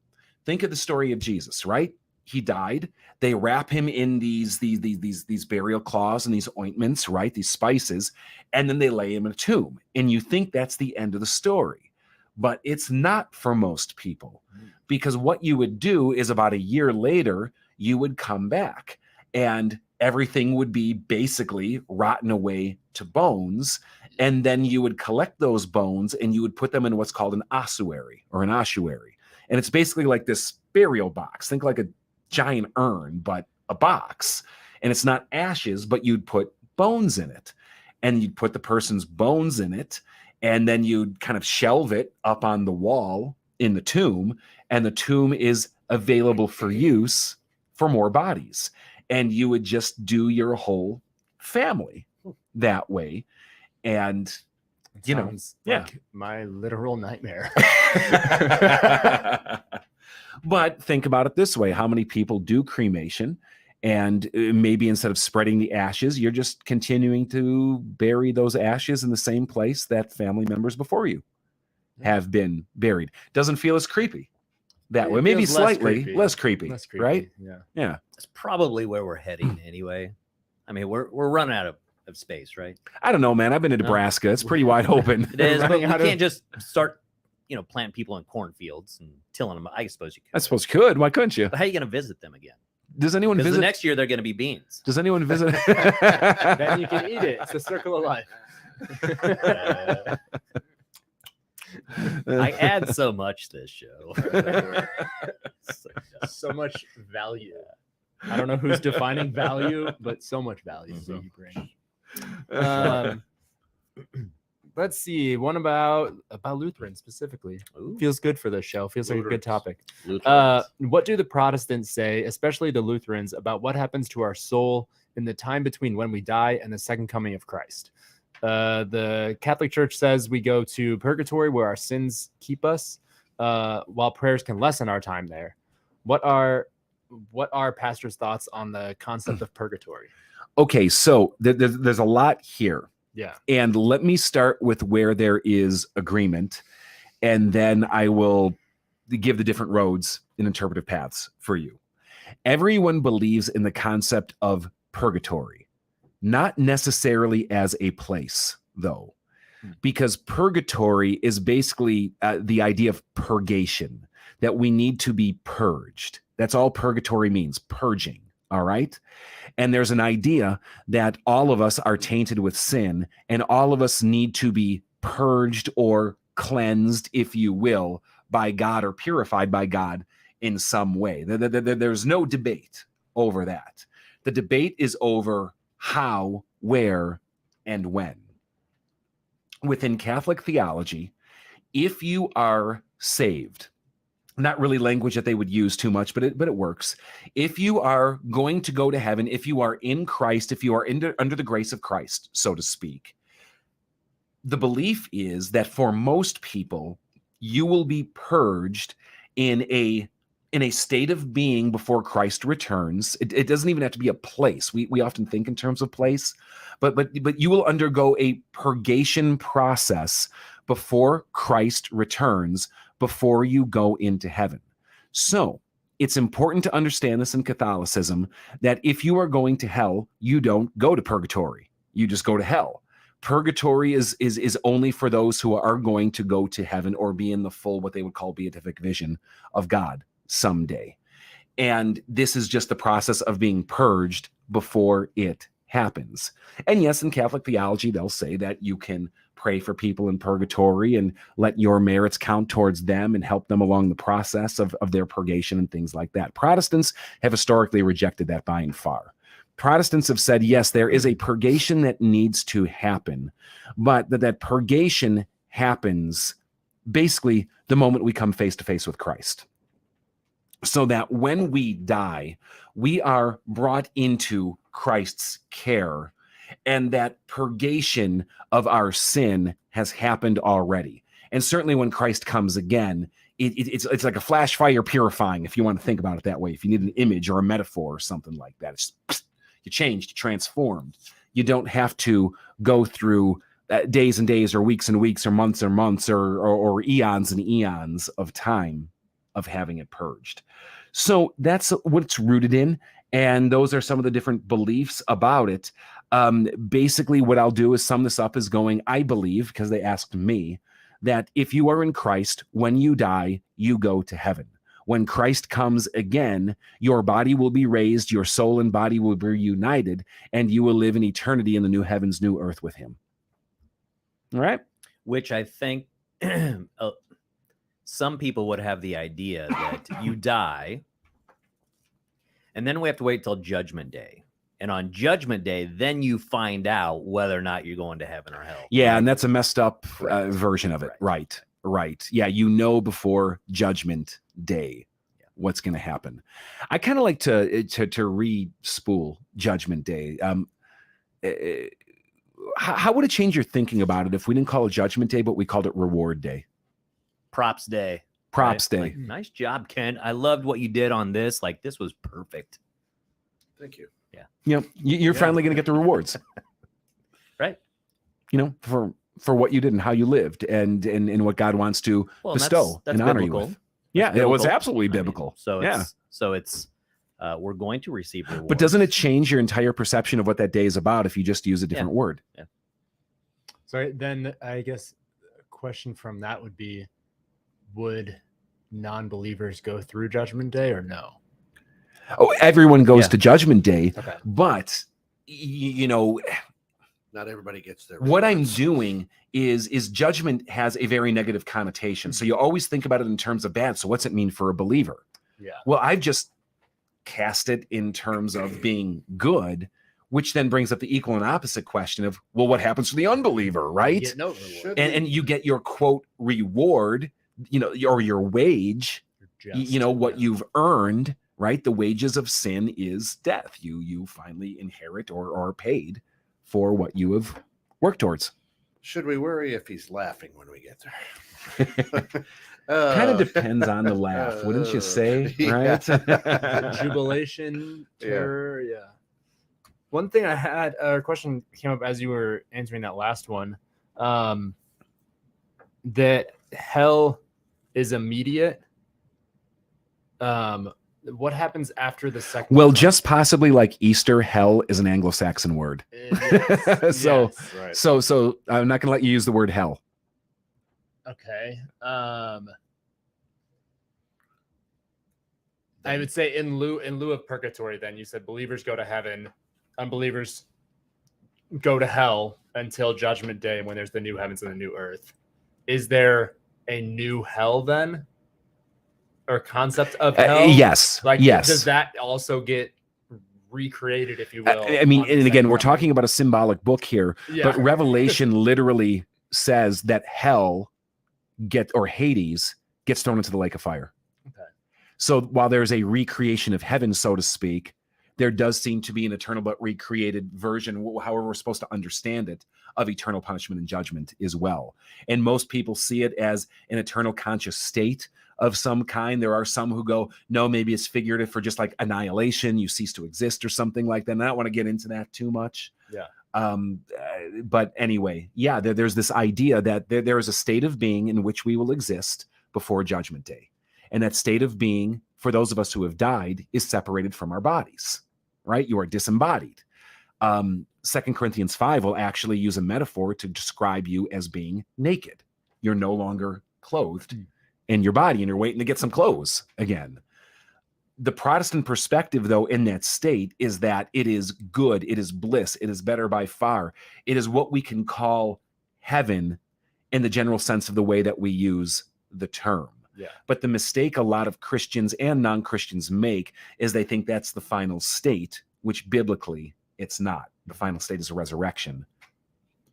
Think of the story of Jesus, right? He died. They wrap him in these burial cloths and these ointments, right? These spices, and then they lay him in a tomb. And you think that's the end of the story. But it's not for most people, because what you would do is about a year later, you would come back and everything would be basically rotten away to bones. And then you would collect those bones and you would put them in what's called an ossuary or an ossuary. And it's basically like this burial box. Think like a giant urn, but a box. And it's not ashes, but you'd put bones in it. And you'd put the person's bones in it. And then you'd kind of shelve it up on the wall in the tomb. And the tomb is available for use for more bodies. And you would just do your whole family that way. And, you know, like my literal nightmare. But think about it this way. How many people do cremation? And maybe instead of spreading the ashes, you're just continuing to bury those ashes in the same place that family members before you have been buried. Doesn't feel as creepy that way. Maybe slightly less creepy, right? Yeah. That's probably where we're heading anyway. I mean, we're running out of space, right? I don't know, man. I've been to Nebraska. It's pretty wide open. It is, but we can't just start, planting people in cornfields and tilling them. I suppose you could. I suppose you could. Why couldn't you? But how are you going to visit them again? Does anyone visit? The next year they're going to be beans. Does anyone visit? Then you can eat it. It's the circle of life. I add so much this show. So much value. I don't know who's defining value, but so much value that you bring. Let's see. One about Lutherans specifically. Ooh. Feels good for this show. Feels like a good topic. Lutherans. What do the Protestants say, especially the Lutherans, about what happens to our soul in the time between when we die and the second coming of Christ? The Catholic Church says we go to purgatory where our sins keep us, while prayers can lessen our time there. What are pastors' thoughts on the concept of purgatory? Okay, so there's a lot here. Yeah. And let me start with where there is agreement, and then I will give the different roads and interpretive paths for you. Everyone believes in the concept of purgatory, not necessarily as a place, though, because purgatory is basically the idea of purgation, that we need to be purged. That's all purgatory means, purging. All right. And there's an idea that all of us are tainted with sin, and all of us need to be purged or cleansed, if you will, by God, or purified by God in some way. There's no debate over that. The debate is over how, where, and when. Within Catholic theology, if you are saved, not really language that they would use too much, but it works. If you are going to go to heaven, if you are in Christ, if you are under the grace of Christ, so to speak, the belief is that for most people, you will be purged in a state of being before Christ returns. It doesn't even have to be a place. We often think in terms of place, but you will undergo a purgation process before Christ returns, before you go into heaven. So it's important to understand this in Catholicism, that if you are going to hell, you don't go to purgatory. You just go to hell. Purgatory is only for those who are going to go to heaven or be in the full, what they would call beatific vision of God someday. And this is just the process of being purged before it happens. And yes, in Catholic theology, they'll say that you can pray for people in purgatory and let your merits count towards them and help them along the process of their purgation and things like that. Protestants have historically rejected that by and far. Protestants have said, yes, there is a purgation that needs to happen, but that purgation happens basically the moment we come face to face with Christ. So that when we die, we are brought into Christ's care, and that purgation of our sin has happened already. And certainly when Christ comes again, it's like a flash fire purifying, if you want to think about it that way. If you need an image or a metaphor or something like that, it's you changed, you transformed. You don't have to go through days and days or weeks and weeks or months or eons and eons of time of having it purged. So that's what it's rooted in. And those are some of the different beliefs about it. Basically, what I'll do is sum this up as going, I believe, because they asked me, that if you are in Christ, when you die, you go to heaven. When Christ comes again, your body will be raised, your soul and body will be united, and you will live in eternity in the new heavens, new earth with him. All right? Which I think some people would have the idea that you die, and then we have to wait till Judgment Day. And on Judgment Day, then you find out whether or not you're going to heaven or hell. Yeah, and that's a messed up version of it. Right. Yeah, you know before Judgment Day what's going to happen. I kind of like to re-spool Judgment Day. How would it change your thinking about it if we didn't call it Judgment Day, but we called it Reward Day? Props Day. Props Day. Like, nice job, Ken. I loved what you did on this. Like, this was perfect. Thank you. Yeah. You know, you're finally going to get the rewards. Right. You know, for what you did and how you lived and what God wants to bestow that's and honor biblical. you with. Yeah, it was absolutely biblical. It's we're going to receive rewards. But doesn't it change your entire perception of what that day is about if you just use a different word? Yeah. So then I guess a question from that would be, would non-believers go through Judgment Day or no? Oh, everyone goes to Judgment Day, Okay. but you know, not everybody gets there. What I'm doing is judgment has a very negative connotation. So you always think about it in terms of bad. So what's it mean for a believer? Yeah. Well, I've just cast it in terms of being good, which then brings up the equal and opposite question of, well, what happens to the unbeliever, right? Get no reward. And you get your quote reward, you know, or your wage, you know, what you've earned, right? The wages of sin is death. You finally inherit or are paid for what you have worked towards. Should we worry if he's laughing when we get there? Kind of depends on the laugh, wouldn't you say? Right? Jubilation, terror, yeah. One thing I had, a question came up as you were answering that last one, that hell is immediate. What happens after the second? Well, just possibly like Easter, hell is an Anglo-Saxon word. Yes, so right. so I'm not going to let you use the word hell. Okay. I would say in lieu of purgatory, then you said believers go to heaven, unbelievers go to hell until Judgment Day when there's the new heavens and the new earth. Is there a new hell then? Or concept of hell? Yes. Like, yes. Does that also get recreated, if you will? I mean, and again, we're talking about a symbolic book here, but Revelation literally says that hell or Hades gets thrown into the lake of fire. Okay. So while there's a recreation of heaven, so to speak, there does seem to be an eternal but recreated version, however we're supposed to understand it, of eternal punishment and judgment as well. And most people see it as an eternal conscious state of some kind. There are some who go, no, maybe it's figurative for just like annihilation, you cease to exist or something like that. And I don't want to get into that too much. Yeah. But anyway, yeah, there's this idea that there is a state of being in which we will exist before Judgment Day. And that state of being, for those of us who have died, is separated from our bodies, right? You are disembodied. 2 Corinthians 5 will actually use a metaphor to describe you as being naked. You're no longer clothed in your body and you're waiting to get some clothes again. The Protestant perspective, though, in that state is that it is good, it is bliss, it is better by far. It is what we can call heaven in the general sense of the way that we use the term. Yeah. But the mistake a lot of Christians and non-Christians make is they think that's the final state, which biblically it's not. The final state is a resurrection.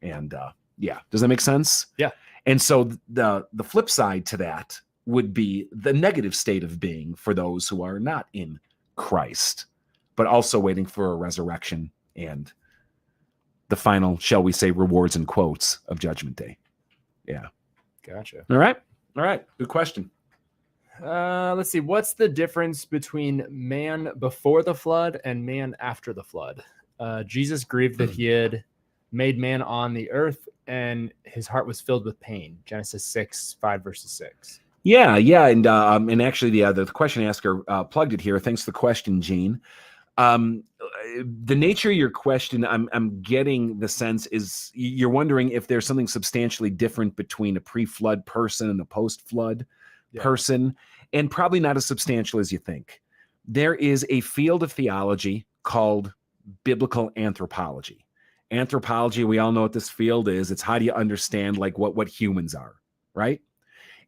And Yeah. Does that make sense? Yeah. And so the flip side to that would be the negative state of being for those who are not in Christ, but also waiting for a resurrection and the final, shall we say, rewards and quotes of Judgment Day. Yeah. Gotcha. All right. Good question. Let's see. What's the difference between man before the flood and man after the flood? Jesus grieved that he had made man on the earth, and his heart was filled with pain. Genesis 6:5 verses 6. Yeah, and actually the question asker plugged it here. Thanks for the question, Gene. The nature of your question, I'm getting the sense is you're wondering if there's something substantially different between a pre-flood person and a post-flood person, and probably not as substantial as you think. There is a field of theology called biblical anthropology. Anthropology, we all know what this field is. It's how do you understand like what humans are, right?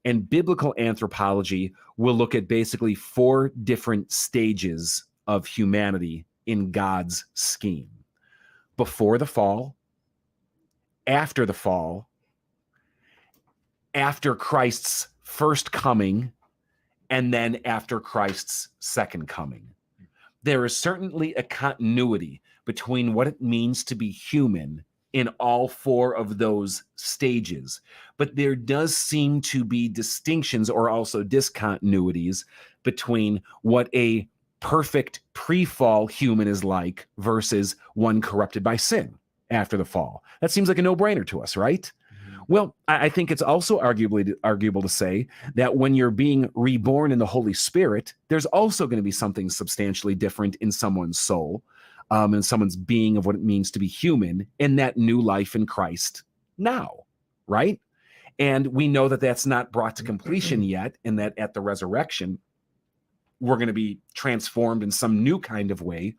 And biblical anthropology will look at basically 4 different stages of humanity in God's scheme. Before the fall, after the fall, after Christ's first coming, and then after Christ's second coming. There is certainly a continuity between what it means to be human in all 4 of those stages. But there does seem to be distinctions or also discontinuities between what a perfect pre-fall human is like versus one corrupted by sin after the fall. That seems like a no-brainer to us, right? Well, I think it's also arguable to say that when you're being reborn in the Holy Spirit, there's also going to be something substantially different in someone's soul, and someone's being of what it means to be human in that new life in Christ now, right? And we know that that's not brought to completion yet, and that at the resurrection, we're going to be transformed in some new kind of way.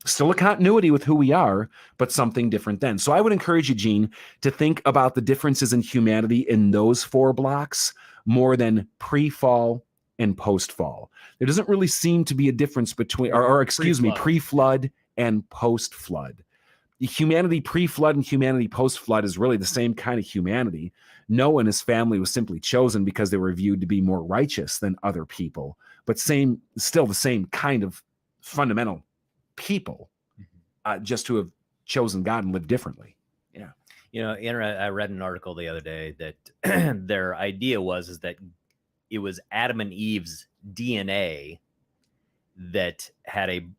Still a continuity with who we are, but something different then. So I would encourage you, Gene, to think about the differences in humanity in those 4 blocks more than pre-fall and post-fall. There doesn't really seem to be a difference between, pre-flood and post-flood. Humanity pre-flood and humanity post-flood is really the same kind of humanity. Noah and his family was simply chosen because they were viewed to be more righteous than other people, but still the same kind of fundamental people, just to have chosen God and lived differently. Yeah. You know, I read an article the other day that their idea was that it was Adam and Eve's DNA that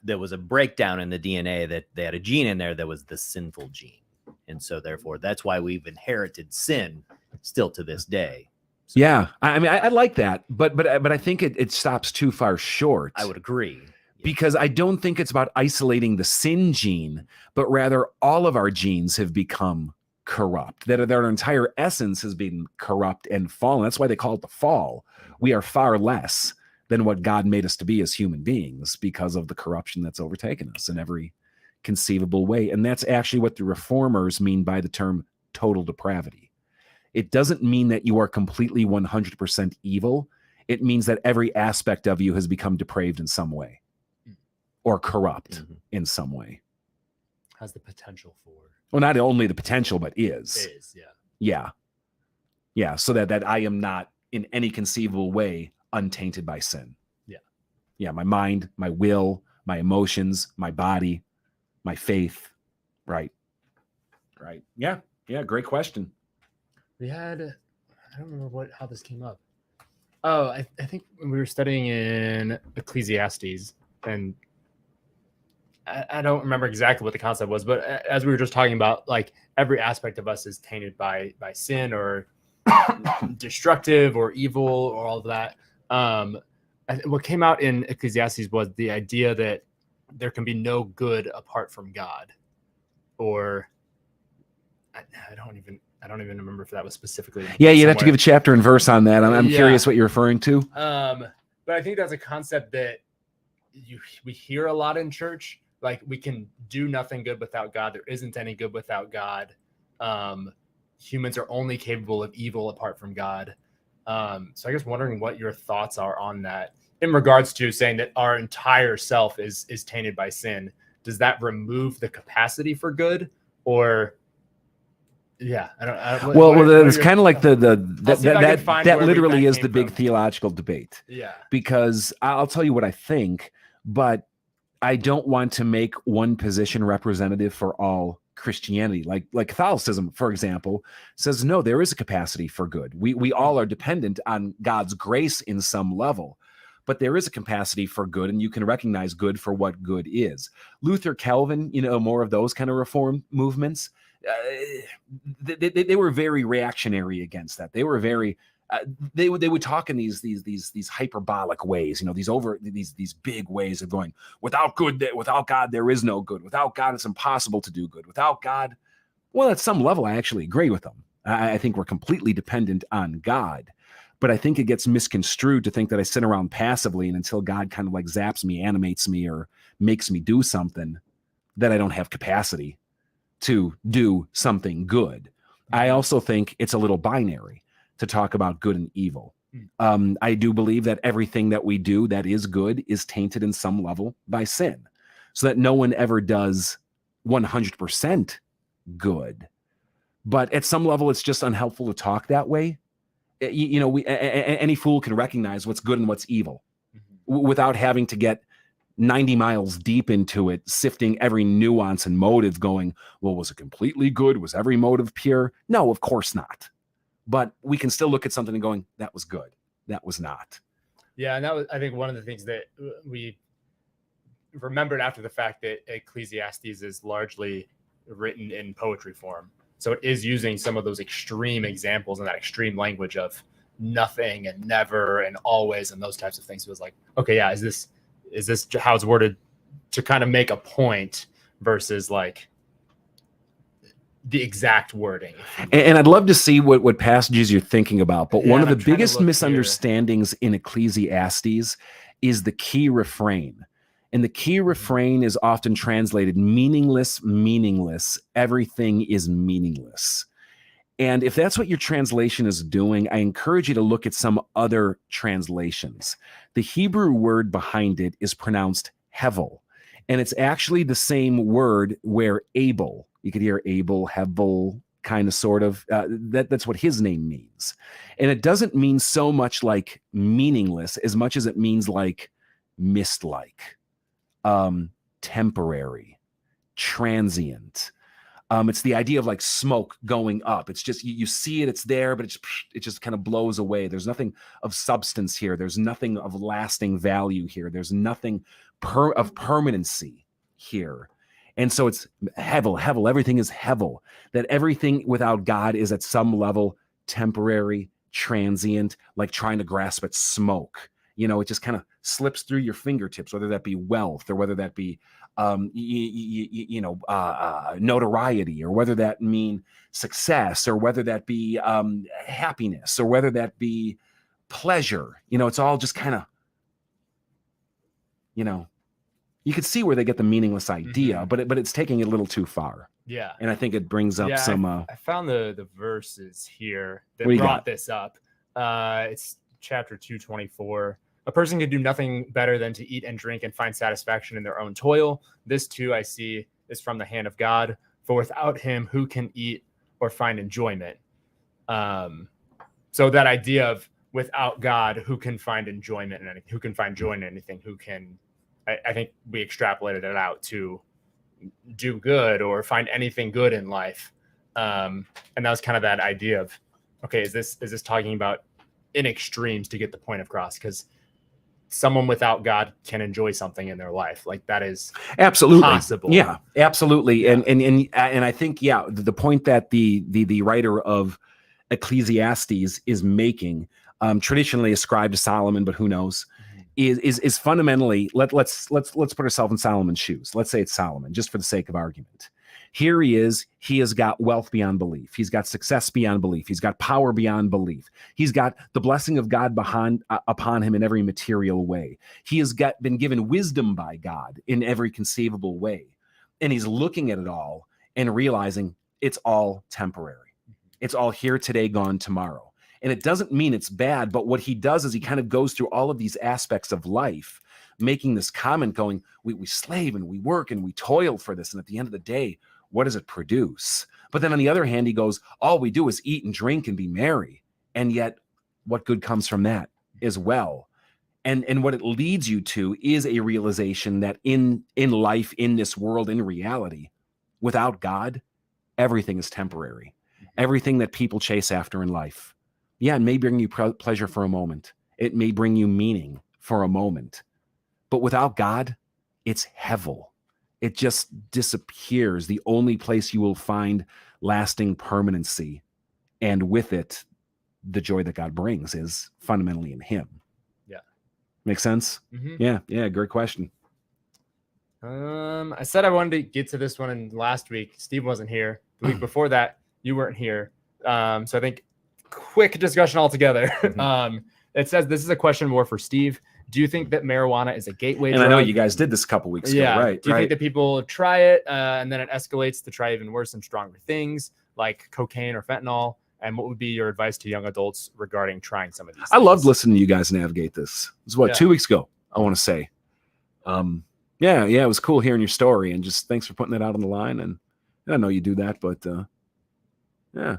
was a breakdown in the DNA, that they had a gene in there that was the sinful gene. And so therefore that's why we've inherited sin still to this day. So, yeah. I mean, I like that, but I think it stops too far short. I would agree. Because I don't think it's about isolating the sin gene, but rather all of our genes have become corrupt, that their entire essence has been corrupt and fallen. That's why they call it the fall. We are far less than what God made us to be as human beings because of the corruption that's overtaken us in every conceivable way. And that's actually what the reformers mean by the term total depravity. It doesn't mean that you are completely 100% evil. It means that every aspect of you has become depraved in some way, or corrupt in some way. Has the potential for. Well, not only the potential, but is. Yeah. Yeah. So that I am not in any conceivable way untainted by sin. Yeah. My mind, my will, my emotions, my body, my faith. Right. Yeah. Great question. We had, I don't remember how this came up. Oh, I think when we were studying in Ecclesiastes, and I don't remember exactly what the concept was, but as we were just talking about, like every aspect of us is tainted by sin or destructive or evil or all of that. What came out in Ecclesiastes was the idea that there can be no good apart from God, or I don't even remember if that was specifically. Yeah, you'd have to give a chapter and verse on that. I'm curious what you're referring to. But I think that's a concept that we hear a lot in church. Like, we can do nothing good without God. There isn't any good without God. Humans are only capable of evil apart from God. So I guess wondering what your thoughts are on that in regards to saying that our entire self is tainted by sin. Does that remove the capacity for good, or Yeah, It's kind of like that literally is the big theological debate. Yeah, because I'll tell you what I think, but I don't want to make one position representative for all Christianity. Like Catholicism, for example, says no, there is a capacity for good. We all are dependent on God's grace in some level, but there is a capacity for good, and you can recognize good for what good is. Luther, Calvin, more of those kind of reform movements, they were very reactionary against that. They were very they would talk in these hyperbolic ways, these big ways of going, without God there is no good. Without God it's impossible to do good. Without God, well, at some level I actually agree with them. I think we're completely dependent on God, but I think it gets misconstrued to think that I sit around passively and until God kind of like zaps me, animates me, or makes me do something, that I don't have capacity to do something good. I also think it's a little binary to talk about good and evil. I do believe that everything that we do that is good is tainted in some level by sin, so that no one ever does 100% good. But at some level, it's just unhelpful to talk that way. Any fool can recognize what's good and what's evil without having to get 90 miles deep into it, sifting every nuance and motive, going, well, was it completely good? Was every motive pure? No, of course not. But we can still look at something and going, that was good. That was not. Yeah. And that was, I think, one of the things that we remembered after the fact, that Ecclesiastes is largely written in poetry form. So it is using some of those extreme examples and that extreme language of nothing and never and always and those types of things. So it was like, okay, yeah, is this how it's worded to kind of make a point versus like the exact wording. And I'd love to see what passages you're thinking about. But one of the biggest misunderstandings in Ecclesiastes is the key refrain. And the key refrain is often translated meaningless, meaningless. Everything is meaningless. And if that's what your translation is doing, I encourage you to look at some other translations. The Hebrew word behind it is pronounced hevel. And it's actually the same word where Abel, you could hear Abel, Hevel, kind of, sort of, that's what his name means. And it doesn't mean so much like meaningless as much as it means like mist-like, temporary, transient. It's the idea of like smoke going up. It's just, you see it, it's there, but it just kind of blows away. There's nothing of substance here. There's nothing of lasting value here. There's nothing of permanency here. And so it's hevel, everything is hevel, that everything without God is at some level temporary, transient, like trying to grasp at smoke. It just kind of slips through your fingertips, whether that be wealth or whether that be notoriety, or whether that mean success, or whether that be happiness, or whether that be pleasure. It's all just kind of, you could see where they get the meaningless idea, but it's taking it a little too far. Yeah. And I think it brings up some... I found the verses here that brought this up. It's chapter 224. A person can do nothing better than to eat and drink and find satisfaction in their own toil. This too I see is from the hand of God. For without him, who can eat or find enjoyment? So that idea of without God, who can find enjoyment in anything? Who can find joy in anything? Who can... I think we extrapolated it out to do good or find anything good in life. And that was kind of that idea of, okay, is this talking about in extremes to get the point across? Because someone without God can enjoy something in their life. Like that is absolutely possible. Yeah, absolutely. Yeah. And I think, the point that the writer of Ecclesiastes is making, traditionally ascribed to Solomon, but who knows, is fundamentally, let's put ourselves in Solomon's shoes. Let's say it's Solomon, just for the sake of argument. Here he is. He has got wealth beyond belief. He's got success beyond belief. He's got power beyond belief. He's got the blessing of God upon him in every material way. He has been given wisdom by God in every conceivable way. And he's looking at it all and realizing it's all temporary. It's all here today, gone tomorrow. And it doesn't mean it's bad, but what he does is he kind of goes through all of these aspects of life, making this comment going, we slave and we work and we toil for this. And at the end of the day, what does it produce? But then on the other hand, he goes, all we do is eat and drink and be merry. And yet what good comes from that as well? And what it leads you to is a realization that in life, in this world, in reality, without God, everything is temporary. Everything that people chase after in life. Yeah, it may bring you pleasure for a moment. It may bring you meaning for a moment. But without God, it's hevel. It just disappears. The only place you will find lasting permanency, and with it, the joy that God brings, is fundamentally in him. Yeah. Make sense? Mm-hmm. Yeah, great question. I said I wanted to get to this one in last week. Steve wasn't here. The week before that, you weren't here. So I think quick discussion altogether. Mm-hmm. It says this is a question more for Steve. Do you think that marijuana is a gateway drug? drug? I know you guys did this a couple weeks ago, right? Do you think that people try it and then it escalates to try even worse and stronger things like cocaine or fentanyl? And what would be your advice to young adults regarding trying some of these things? I loved listening to you guys navigate this. It was 2 weeks ago, I want to say. Yeah, it was cool hearing your story, and just thanks for putting that out on the line. And I know you do that, but yeah.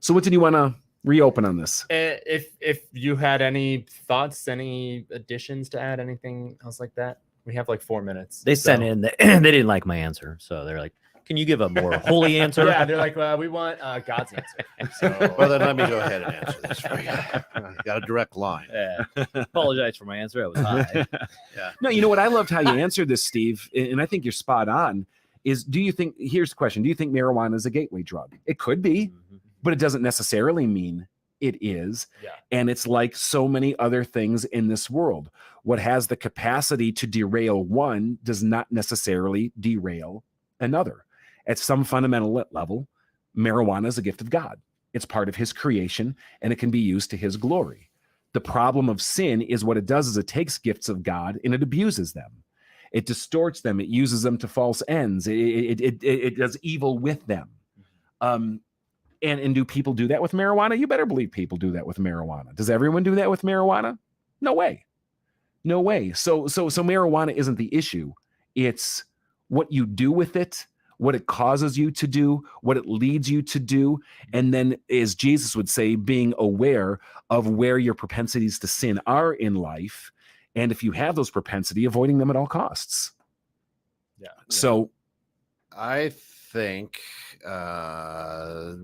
So what did you want to reopen on this? If you had any thoughts, any additions to add, anything else like that? We have like 4 minutes. They sent in, they didn't like my answer. So they're like, can you give a more holy answer? Yeah, they're like, we want God's answer. So, well, then let me go ahead and answer this for you. I got a direct line. Yeah. Apologize for my answer. I was high. Yeah. No, you know what? I loved how you answered this, Steve, and I think you're spot on. Here's the question. Do you think marijuana is a gateway drug? It could be, but it doesn't necessarily mean it is. Yeah. And it's like so many other things in this world. What has the capacity to derail one does not necessarily derail another. At some fundamental level, marijuana is a gift of God. It's part of his creation, and it can be used to his glory. The problem of sin is what it does is it takes gifts of God and it abuses them. It distorts them. It uses them to false ends. It does evil with them. And do people do that with marijuana? You better believe people do that with marijuana. Does everyone do that with marijuana? No way. No way. So marijuana isn't the issue. It's what you do with it, what it causes you to do, what it leads you to do. And then, as Jesus would say, being aware of where your propensities to sin are in life. And if you have those propensity, avoiding them at all costs. Yeah. So I think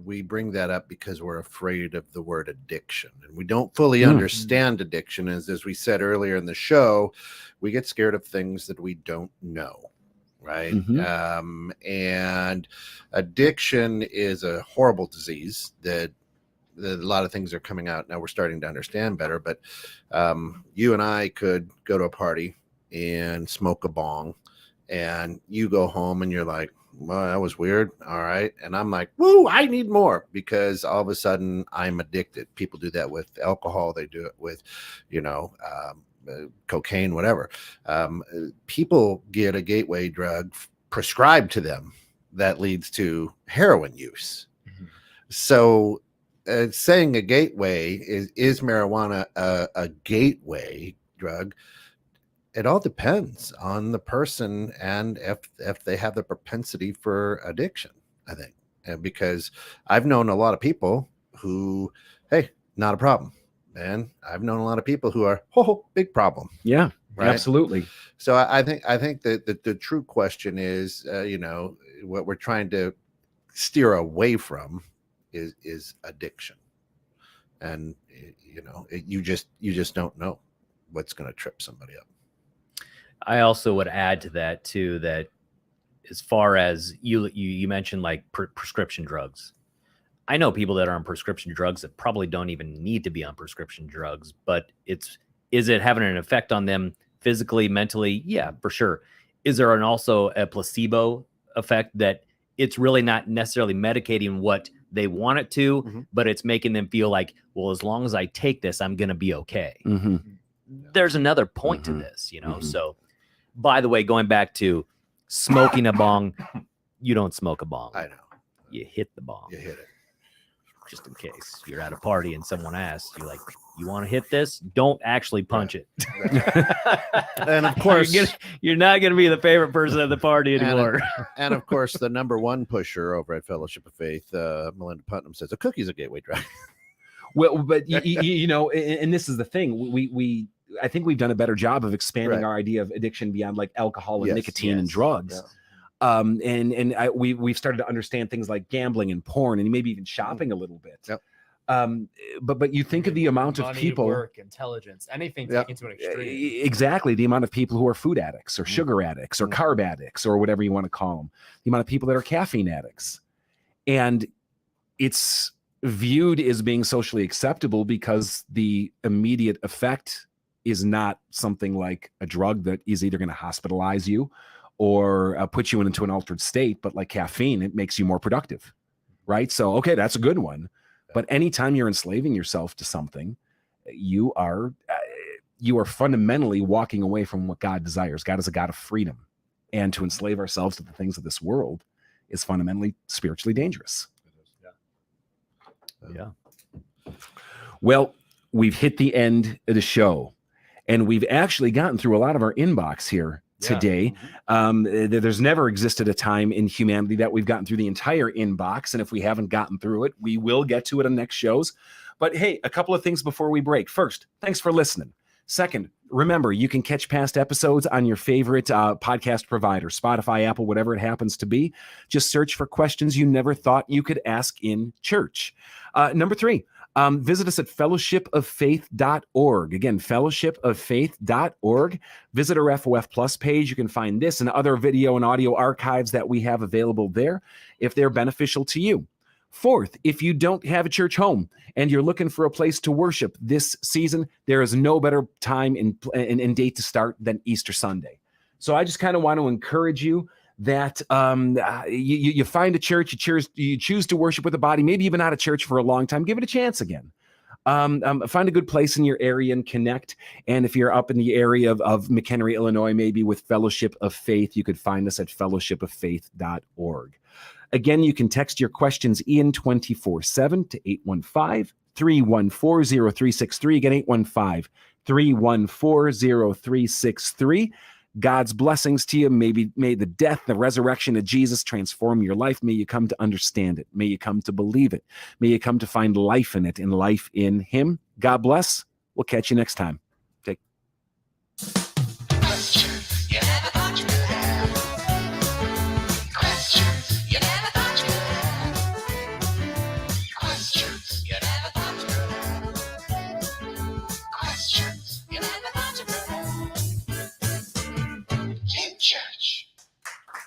we bring that up because we're afraid of the word addiction, and we don't fully understand addiction. As we said earlier in the show, we get scared of things that we don't know. Right. And addiction is a horrible disease that a lot of things are coming out now. We're starting to understand better, but you and I could go to a party and smoke a bong, and you go home and you're like, well, that was weird. All right. And I'm like, woo, I need more, because all of a sudden I'm addicted. People do that with alcohol. They do it with, cocaine, whatever. People get a gateway drug prescribed to them that leads to heroin use. So saying a gateway is marijuana a gateway drug? It all depends on the person and if they have the propensity for addiction, I think. And because I've known a lot of people who, hey, not a problem. And I've known a lot of people who are, big problem. Yeah, right? Absolutely. So I think that the true question is, what we're trying to steer away from is addiction. And, you just don't know what's going to trip somebody up. I also would add to that too, that as far as you mentioned, like prescription drugs, I know people that are on prescription drugs that probably don't even need to be on prescription drugs, but is it having an effect on them physically, mentally? Yeah, for sure. Is there also a placebo effect that it's really not necessarily medicating what they want it to, but it's making them feel like, well, as long as I take this, I'm going to be okay. There's another point to this, So, by the way, going back to smoking a bong, you don't smoke a bong. I know. You hit the bong. You hit it. Just in case you're at a party and someone asks, you're like, You want to hit this? Don't actually punch it. And of course, you're not going to be the favorite person at the party anymore. And of course, the number one pusher over at Fellowship of Faith, Melinda Putnam, says a cookie's a gateway drug. Well, but you know, and this is the thing. I think we've done a better job of expanding our idea of addiction beyond like alcohol and nicotine and drugs. Yeah. We've started to understand things like gambling and porn and maybe even shopping a little bit. Yep. But you think of the amount of people, work, intelligence, anything taken to an extreme. Exactly. The amount of people who are food addicts or sugar addicts or carb addicts or whatever you want to call them. The amount of people that are caffeine addicts. And it's viewed as being socially acceptable because the immediate effect is not something like a drug that is either going to hospitalize you or put you into an altered state, but like caffeine, it makes you more productive, right? So, okay, that's a good one. But anytime you're enslaving yourself to something, you are fundamentally walking away from what God desires. God is a God of freedom. And to enslave ourselves to the things of this world is fundamentally spiritually dangerous. Yeah. Well, we've hit the end of the show, and we've actually gotten through a lot of our inbox here today. There's never existed a time in humanity that we've gotten through the entire inbox, and if we haven't gotten through it, we will get to it on next shows. But hey, a couple of things before we break. First, thanks for listening. Second, remember, you can catch past episodes on your favorite podcast provider, Spotify, Apple, whatever it happens to be. Just search for questions you never thought you could ask in church. Number 3, visit us at fellowshipoffaith.org. Again, fellowshipoffaith.org. Visit our FOF Plus page. You can find this and other video and audio archives that we have available there if they're beneficial to you. Fourth, if you don't have a church home and you're looking for a place to worship this season, there is no better time and date to start than Easter Sunday. So I just kind of want to encourage you that you find a church, you choose to worship with a body. Maybe you've been out of church for a long time. Give it a chance again. Find a good place in your area and connect. And if you're up in the area of McHenry, Illinois, maybe with Fellowship of Faith, you could find us at fellowshipoffaith.org. Again, you can text your questions in 24/7 to 815-314-0363. Again, 815-314-0363. God's blessings to you. May the death, the resurrection of Jesus transform your life. May you come to understand it. May you come to believe it. May you come to find life in it and life in him. God bless. We'll catch you next time.